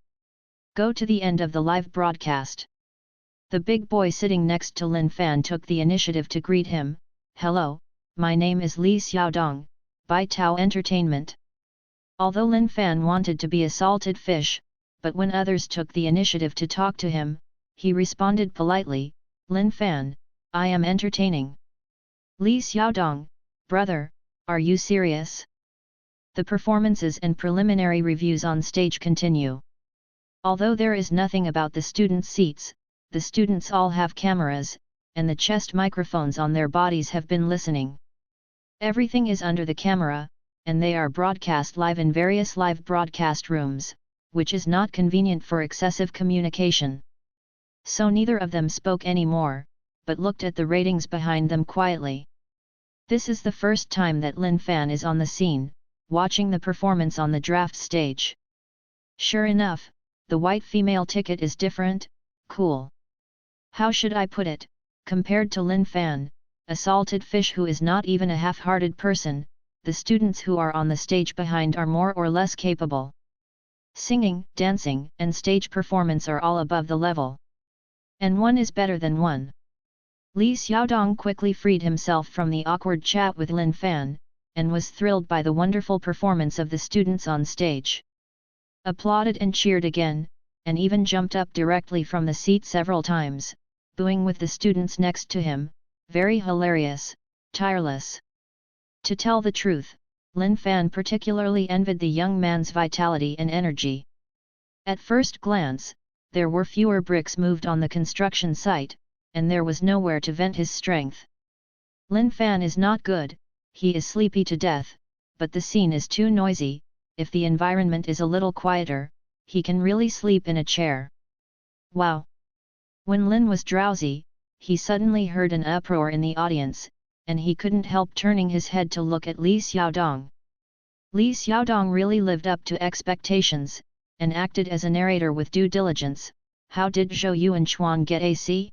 S1: Go to the end of the live broadcast. The big boy sitting next to Lin Fan took the initiative to greet him. Hello, my name is Li Xiaodong, Bai Tao Entertainment. Although Lin Fan wanted to be a salted fish, but when others took the initiative to talk to him, he responded politely, Lin Fan, I am entertaining. Li Xiaodong, brother, are you serious? The performances and preliminary reviews on stage continue. Although there is nothing about the students' seats, the students all have cameras, and the chest microphones on their bodies have been listening. Everything is under the camera, and they are broadcast live in various live broadcast rooms, which is not convenient for excessive communication. So neither of them spoke anymore, but looked at the ratings behind them quietly. This is the first time that Lin Fan is on the scene, watching the performance on the draft stage. Sure enough, the white female ticket is different, cool. How should I put it, compared to Lin Fan, a salted fish who is not even a half-hearted person, the students who are on the stage behind are more or less capable. Singing, dancing, and stage performance are all above the level. And one is better than one. Li Xiaodong quickly freed himself from the awkward chat with Lin Fan, and was thrilled by the wonderful performance of the students on stage. Applauded and cheered again, and even jumped up directly from the seat several times, booing with the students next to him, very hilarious, tireless. To tell the truth, Lin Fan particularly envied the young man's vitality and energy. At first glance, there were fewer bricks moved on the construction site, and there was nowhere to vent his strength. Lin Fan is not good, he is sleepy to death, but the scene is too noisy. If the environment is a little quieter, he can really sleep in a chair. Wow! When Lin was drowsy, he suddenly heard an uproar in the audience, and he couldn't help turning his head to look at Li Xiaodong. Li Xiaodong really lived up to expectations, and acted as a narrator with due diligence. How did Zhou Yuanchuan get a C?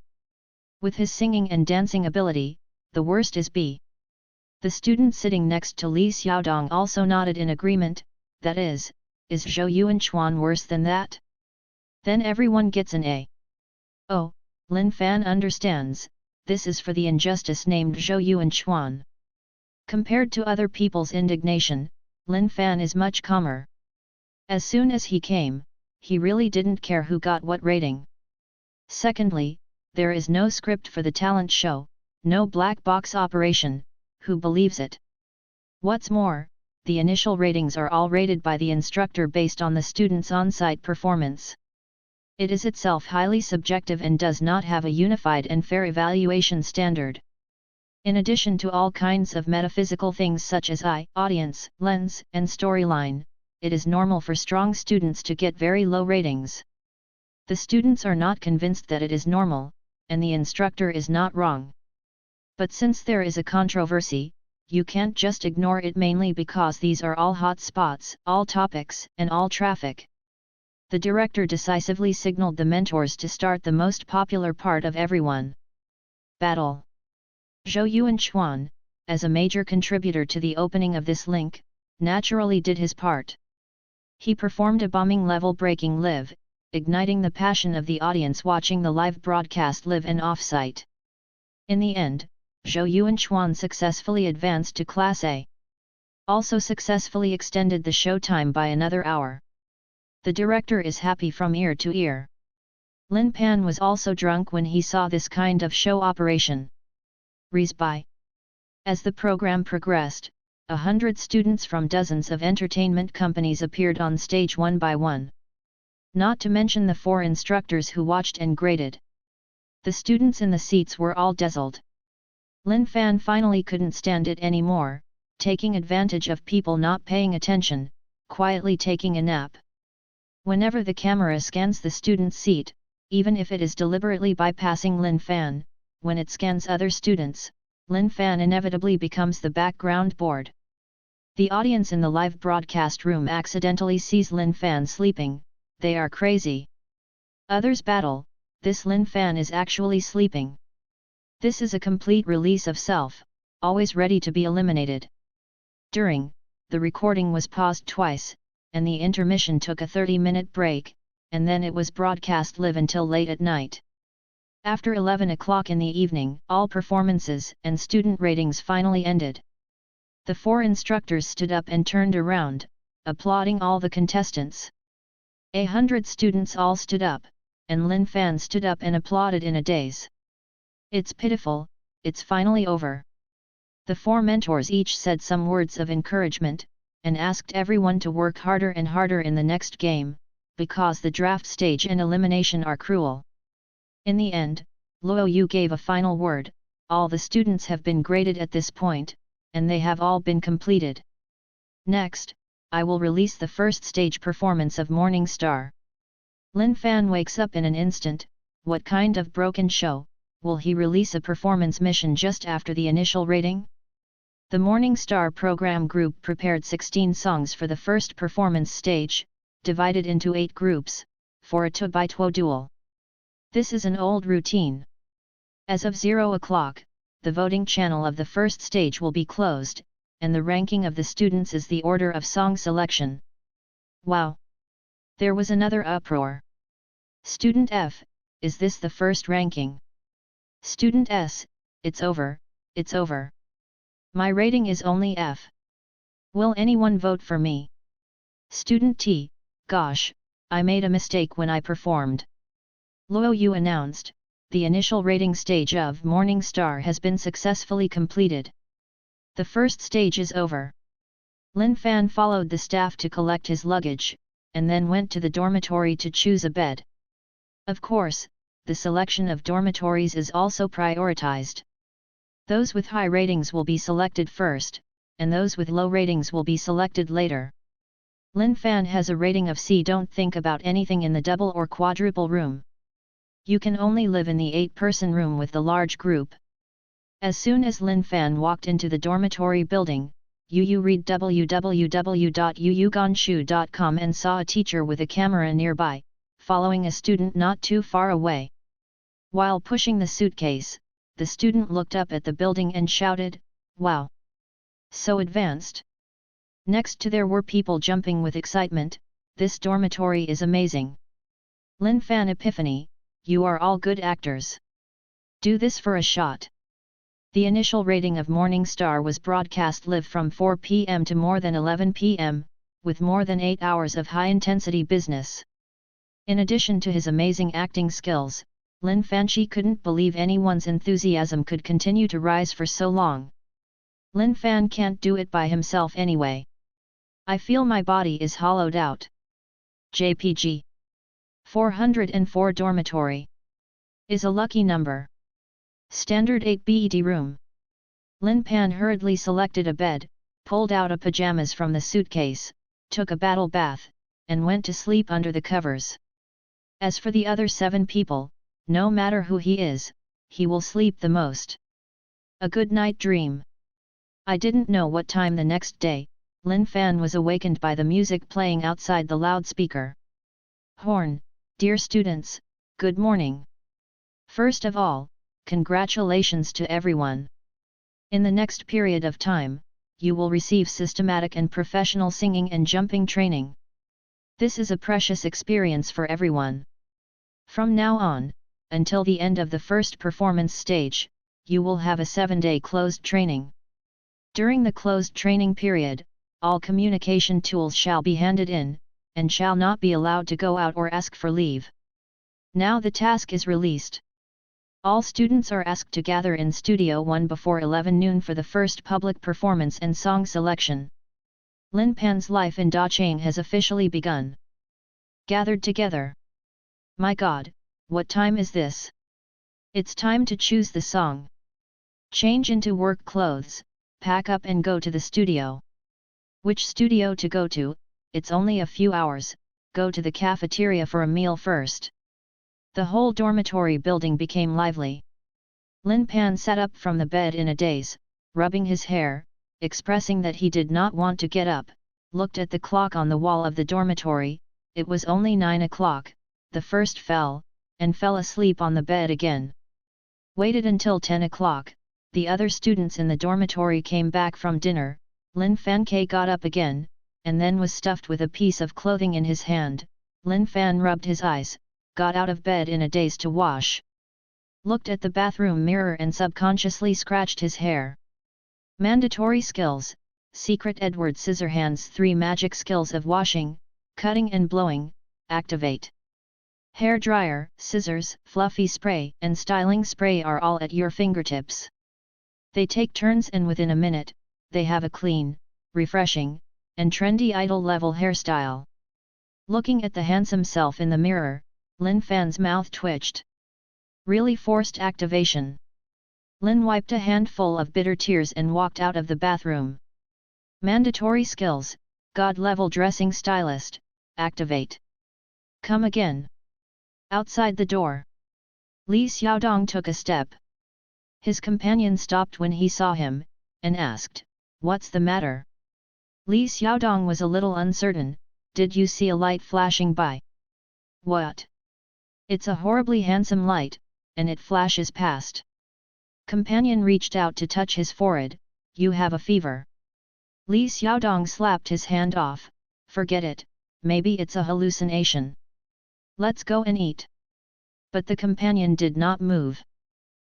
S1: With his singing and dancing ability, the worst is B. The student sitting next to Li Xiaodong also nodded in agreement, that is Zhou Yuanchuan worse than that? Then everyone gets an A. Oh, Lin Fan understands, this is for the injustice named Zhou Yuanchuan. Compared to other people's indignation, Lin Fan is much calmer. As soon as he came, he really didn't care who got what rating. Secondly, there is no script for the talent show, no black box operation, who believes it? What's more, the initial ratings are all rated by the instructor based on the student's on-site performance. It is itself highly subjective and does not have a unified and fair evaluation standard. In addition to all kinds of metaphysical things such as eye, audience, lens, and storyline, it is normal for strong students to get very low ratings. The students are not convinced that it is normal, and the instructor is not wrong. But since there is a controversy, you can't just ignore it, mainly because these are all hot spots, all topics, and all traffic. The director decisively signaled the mentors to start the most popular part of everyone. Battle. Zhou Yuanchuan, as a major contributor to the opening of this link, naturally did his part. He performed a bombing-level breaking live, igniting the passion of the audience watching the live broadcast live and off-site. In the end, Zhou Yuanchuan successfully advanced to Class A. Also successfully extended the show time by another hour. The director is happy from ear to ear. Lin Pan was also drunk when he saw this kind of show operation. By. As the program progressed, 100 students from dozens of entertainment companies appeared on stage one by one. Not to mention the 4 instructors who watched and graded. The students in the seats were all dazzled. Lin Fan finally couldn't stand it anymore, taking advantage of people not paying attention, quietly taking a nap. Whenever the camera scans the student's seat, even if it is deliberately bypassing Lin Fan, when it scans other students, Lin Fan inevitably becomes the background board. The audience in the live broadcast room accidentally sees Lin Fan sleeping, they are crazy. Others battle, this Lin Fan is actually sleeping. This is a complete release of self, always ready to be eliminated. The recording was paused twice, and the intermission took a 30-minute break, and then it was broadcast live until late at night. After 11 o'clock in the evening, all performances and student ratings finally ended. The 4 instructors stood up and turned around, applauding all the contestants. 100 students all stood up, and Lin Fan stood up and applauded in a daze. It's pitiful, it's finally over. The 4 mentors each said some words of encouragement, and asked everyone to work harder and harder in the next game, because the draft stage and elimination are cruel. In the end, Luo Yu gave a final word, all the students have been graded at this point, and they have all been completed. Next, I will release the first stage performance of Morning Star. Lin Fan wakes up in an instant. What kind of broken show? Will he release a performance mission just after the initial rating? The Morning Star program group prepared 16 songs for the first performance stage, divided into 8 groups, for a 2x2 duel. This is an old routine. As of 0 o'clock, the voting channel of the first stage will be closed, and the ranking of the students is the order of song selection. Wow! There was another uproar. Student F, is this the first ranking? Student S, it's over, it's over. My rating is only F. Will anyone vote for me? Student T, gosh, I made a mistake when I performed. Luo Yu announced, the initial rating stage of Morning Star has been successfully completed. The first stage is over. Lin Fan followed the staff to collect his luggage, and then went to the dormitory to choose a bed. Of course, the selection of dormitories is also prioritized. Those with high ratings will be selected first, and those with low ratings will be selected later. Lin Fan has a rating of C. Don't think about anything in the double or quadruple room. You can only live in the 8-person room with the large group. As soon as Lin Fan walked into the dormitory building, Yu read www.yuyuganshu.com and saw a teacher with a camera nearby, following a student not too far away. While pushing the suitcase, the student looked up at the building and shouted, "Wow! So advanced!" Next to there were people jumping with excitement. "This dormitory is amazing! Lin Fan epiphany, you are all good actors. Do this for a shot." The initial rating of Morning Star was broadcast live from 4 p.m. to more than 11 p.m., with more than 8 hours of high-intensity business. In addition to his amazing acting skills, Lin Fanchi couldn't believe anyone's enthusiasm could continue to rise for so long. Lin Fan can't do it by himself anyway. I feel my body is hollowed out. JPG 404 dormitory is a lucky number. Standard 8 BED room. Lin Fan hurriedly selected a bed, pulled out a pajamas from the suitcase, took a battle bath, and went to sleep under the covers. As for the other 7 people, no matter who he is, he will sleep the most. A good night dream. I didn't know what time the next day, Lin Fan was awakened by the music playing outside the loudspeaker. Horn, dear students, good morning. First of all, congratulations to everyone. In the next period of time, you will receive systematic and professional singing and jumping training. This is a precious experience for everyone. From now on, until the end of the first performance stage, you will have a 7-day closed training. During the closed training period, all communication tools shall be handed in, and shall not be allowed to go out or ask for leave. Now the task is released. All students are asked to gather in Studio 1 before 11 noon for the first public performance and song selection. Lin Fan's life in Dachang has officially begun. Gathered together. My God, what time is this? It's time to choose the song. Change into work clothes, pack up and go to the studio. Which studio to go to? It's only a few hours, go to the cafeteria for a meal first. The whole dormitory building became lively. Lin Fan sat up from the bed in a daze, rubbing his hair, expressing that he did not want to get up, looked at the clock on the wall of the dormitory. It was only 9 o'clock, the first fell, and fell asleep on the bed again. Waited until 10 o'clock, the other students in the dormitory came back from dinner. Lin Fan got up again, and then was stuffed with a piece of clothing in his hand. Lin Fan rubbed his eyes, got out of bed in a daze to wash. Looked at the bathroom mirror and subconsciously scratched his hair. Mandatory skills, Secret Edward Scissorhands 3 magic skills of washing, cutting and blowing, activate. Hair dryer, scissors, fluffy spray and styling spray are all at your fingertips. They take turns and within a minute, they have a clean, refreshing, and trendy idol-level hairstyle. Looking at the handsome self in the mirror, Lin Fan's mouth twitched. Really forced activation. Lin wiped a handful of bitter tears and walked out of the bathroom. Mandatory skills, God-level dressing stylist, activate. Come again. Outside the door, Li Xiaodong took a step. His companion stopped when he saw him, and asked, "What's the matter?" Li Xiaodong was a little uncertain. "Did you see a light flashing by?" "What?" "It's a horribly handsome light, and it flashes past." Companion reached out to touch his forehead. "You have a fever." Li Xiaodong slapped his hand off. "Forget it, maybe it's a hallucination. Let's go and eat." But the companion did not move.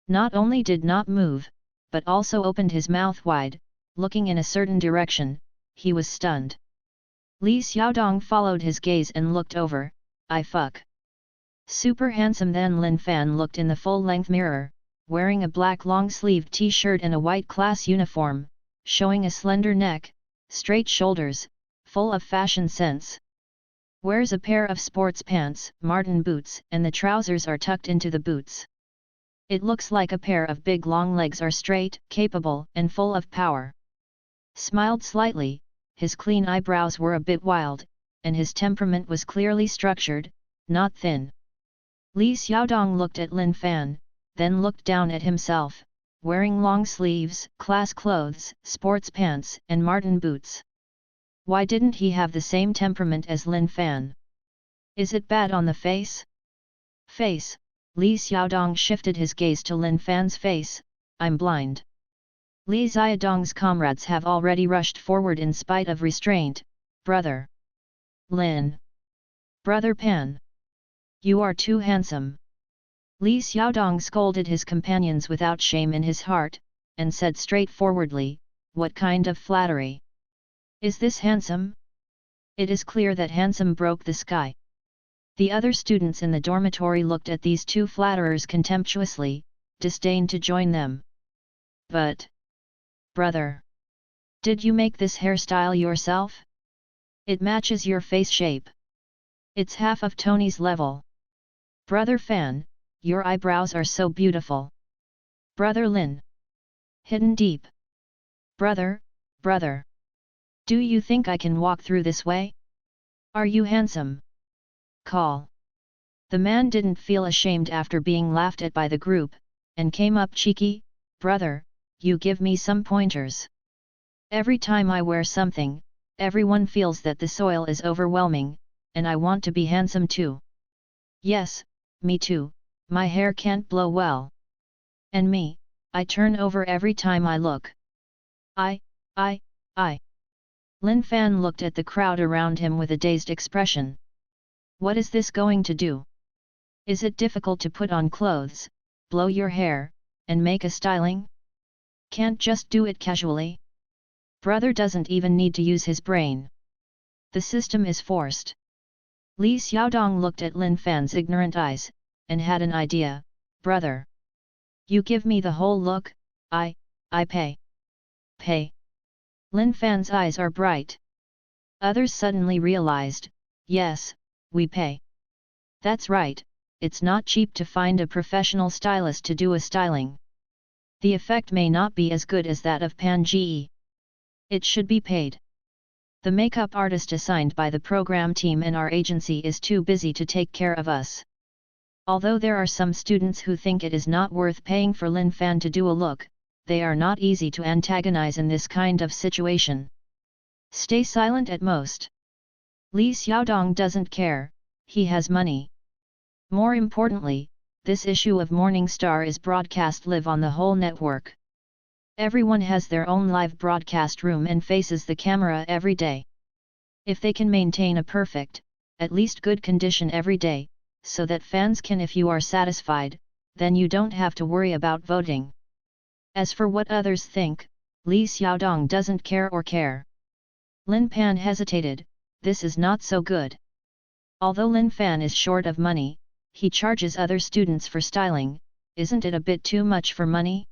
S1: Not only did not move, but also opened his mouth wide, looking in a certain direction. He was stunned. Li Xiaodong followed his gaze and looked over. "I fuck. Super handsome." Then Lin Fan looked in the full-length mirror, wearing a black long-sleeved t-shirt and a white class uniform. showing a slender neck, straight shoulders, full of fashion sense. Wears a pair of sports pants, marten boots, and the trousers are tucked into the boots. It looks like a pair of big long legs are straight, capable, and full of power. Smiled slightly, his clean eyebrows were a bit wild, and his temperament was clearly structured, not thin. Li Xiaodong looked at Lin Fan, then looked down at himself, wearing long sleeves, class clothes, sports pants, and marten boots. Why didn't he have the same temperament as Lin Fan? Is it bad on the face? Face, Li Xiaodong shifted his gaze to Lin Fan's face. I'm blind. Li Xiaodong's comrades have already rushed forward in spite of restraint. Brother Lin. Brother Pan. You are too handsome. Li Xiaodong scolded his companions without shame in his heart, and said straightforwardly, what kind of flattery? Is this handsome? It is clear that handsome broke the sky. The other students in the dormitory looked at these two flatterers contemptuously, disdained to join them. But, brother, did you make this hairstyle yourself? It matches your face shape. It's half of Tony's level. Brother Fan, your eyebrows are so beautiful. Brother Lin. Hidden deep. Brother. Do you think I can walk through this way? Are you handsome? Call. The man didn't feel ashamed after being laughed at by the group, and came up cheeky. Brother, you give me some pointers. Every time I wear something, everyone feels that the soil is overwhelming, and I want to be handsome too. Yes, me too, my hair can't blow well. And me, I turn over every time I look. I. Lin Fan looked at the crowd around him with a dazed expression. What is this going to do? Is it difficult to put on clothes, blow your hair, and make a styling? Can't just do it casually? Brother doesn't even need to use his brain. The system is forced. Li Xiaodong looked at Lin Fan's ignorant eyes, and had an idea. Brother, you give me the whole look, I pay. Pay. Lin Fan's eyes are bright. Others suddenly realized, yes, we pay. That's right, it's not cheap to find a professional stylist to do a styling. The effect may not be as good as that of Pan Ge. It should be paid. The makeup artist assigned by the program team and our agency is too busy to take care of us. Although there are some students who think it is not worth paying for Lin Fan to do a look, they are not easy to antagonize in this kind of situation. Stay silent at most. Li Xiaodong doesn't care, he has money. More importantly, this issue of Morning Star is broadcast live on the whole network. Everyone has their own live broadcast room and faces the camera every day. If they can maintain a perfect, at least good condition every day, so that fans can, if you are satisfied, then you don't have to worry about voting. As for what others think, Li Xiaodong doesn't care. Lin Pan hesitated, this is not so good. Although Lin Fan is short of money, he charges other students for styling, isn't it a bit too much for money?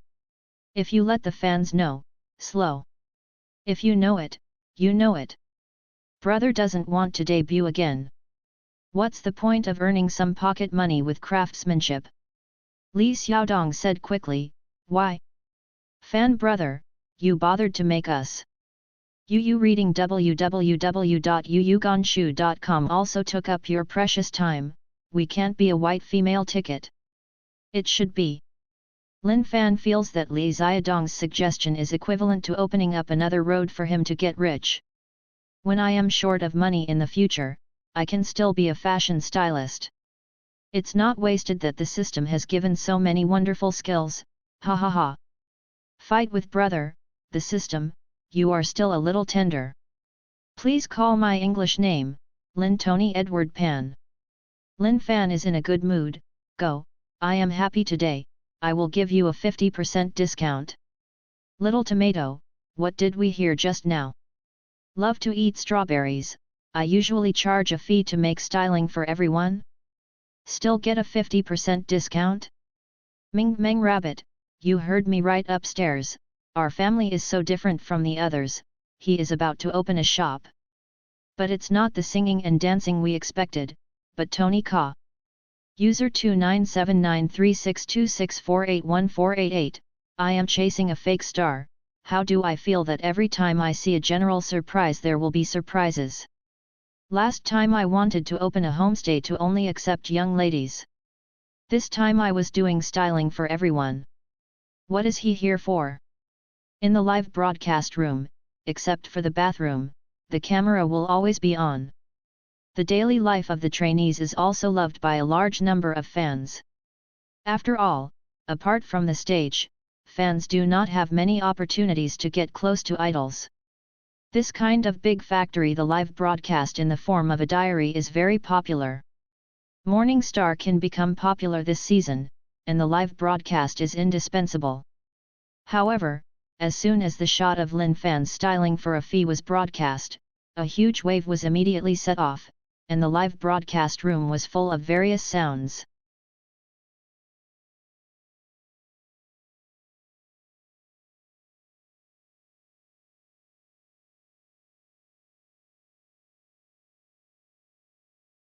S1: If you let the fans know, slow. If you know it, you know it. Brother doesn't want to debut again. What's the point of earning some pocket money with craftsmanship? Li Xiaodong said quickly, why? Fan brother, you bothered to make us. Yu reading www.yuyuganshu.com also took up your precious time, we can't be a white female ticket. It should be. Lin Fan feels that Li Xiaodong's suggestion is equivalent to opening up another road for him to get rich. When I am short of money in the future, I can still be a fashion stylist. It's not wasted that the system has given so many wonderful skills, ha ha ha. Fight with brother, the system, you are still a little tender. Please call my English name, Lin Tony Edward Pan. Lin Fan is in a good mood, go, I am happy today, I will give you a 50% discount. Little tomato, what did we hear just now? Love to eat strawberries, I usually charge a fee to make styling for everyone. Still get a 50% discount? Ming Meng Rabbit, you heard me right upstairs, our family is so different from the others, he is about to open a shop. But it's not the singing and dancing we expected, but Tony Ka. User 29793626481488, I am chasing a fake star, how do I feel that every time I see a general surprise there will be surprises? Last time I wanted to open a homestay to only accept young ladies. This time I was doing styling for everyone. What is he here for? In the live broadcast room, except for the bathroom, the camera will always be on. The daily life of the trainees is also loved by a large number of fans. After all, apart from the stage, fans do not have many opportunities to get close to idols. This kind of big factory, the live broadcast in the form of a diary, is very popular. Morning Star can become popular this season, and the live broadcast is indispensable. However, as soon as the shot of Lin fans styling for a fee was broadcast, a huge wave was immediately set off, and the live broadcast room was full of various sounds.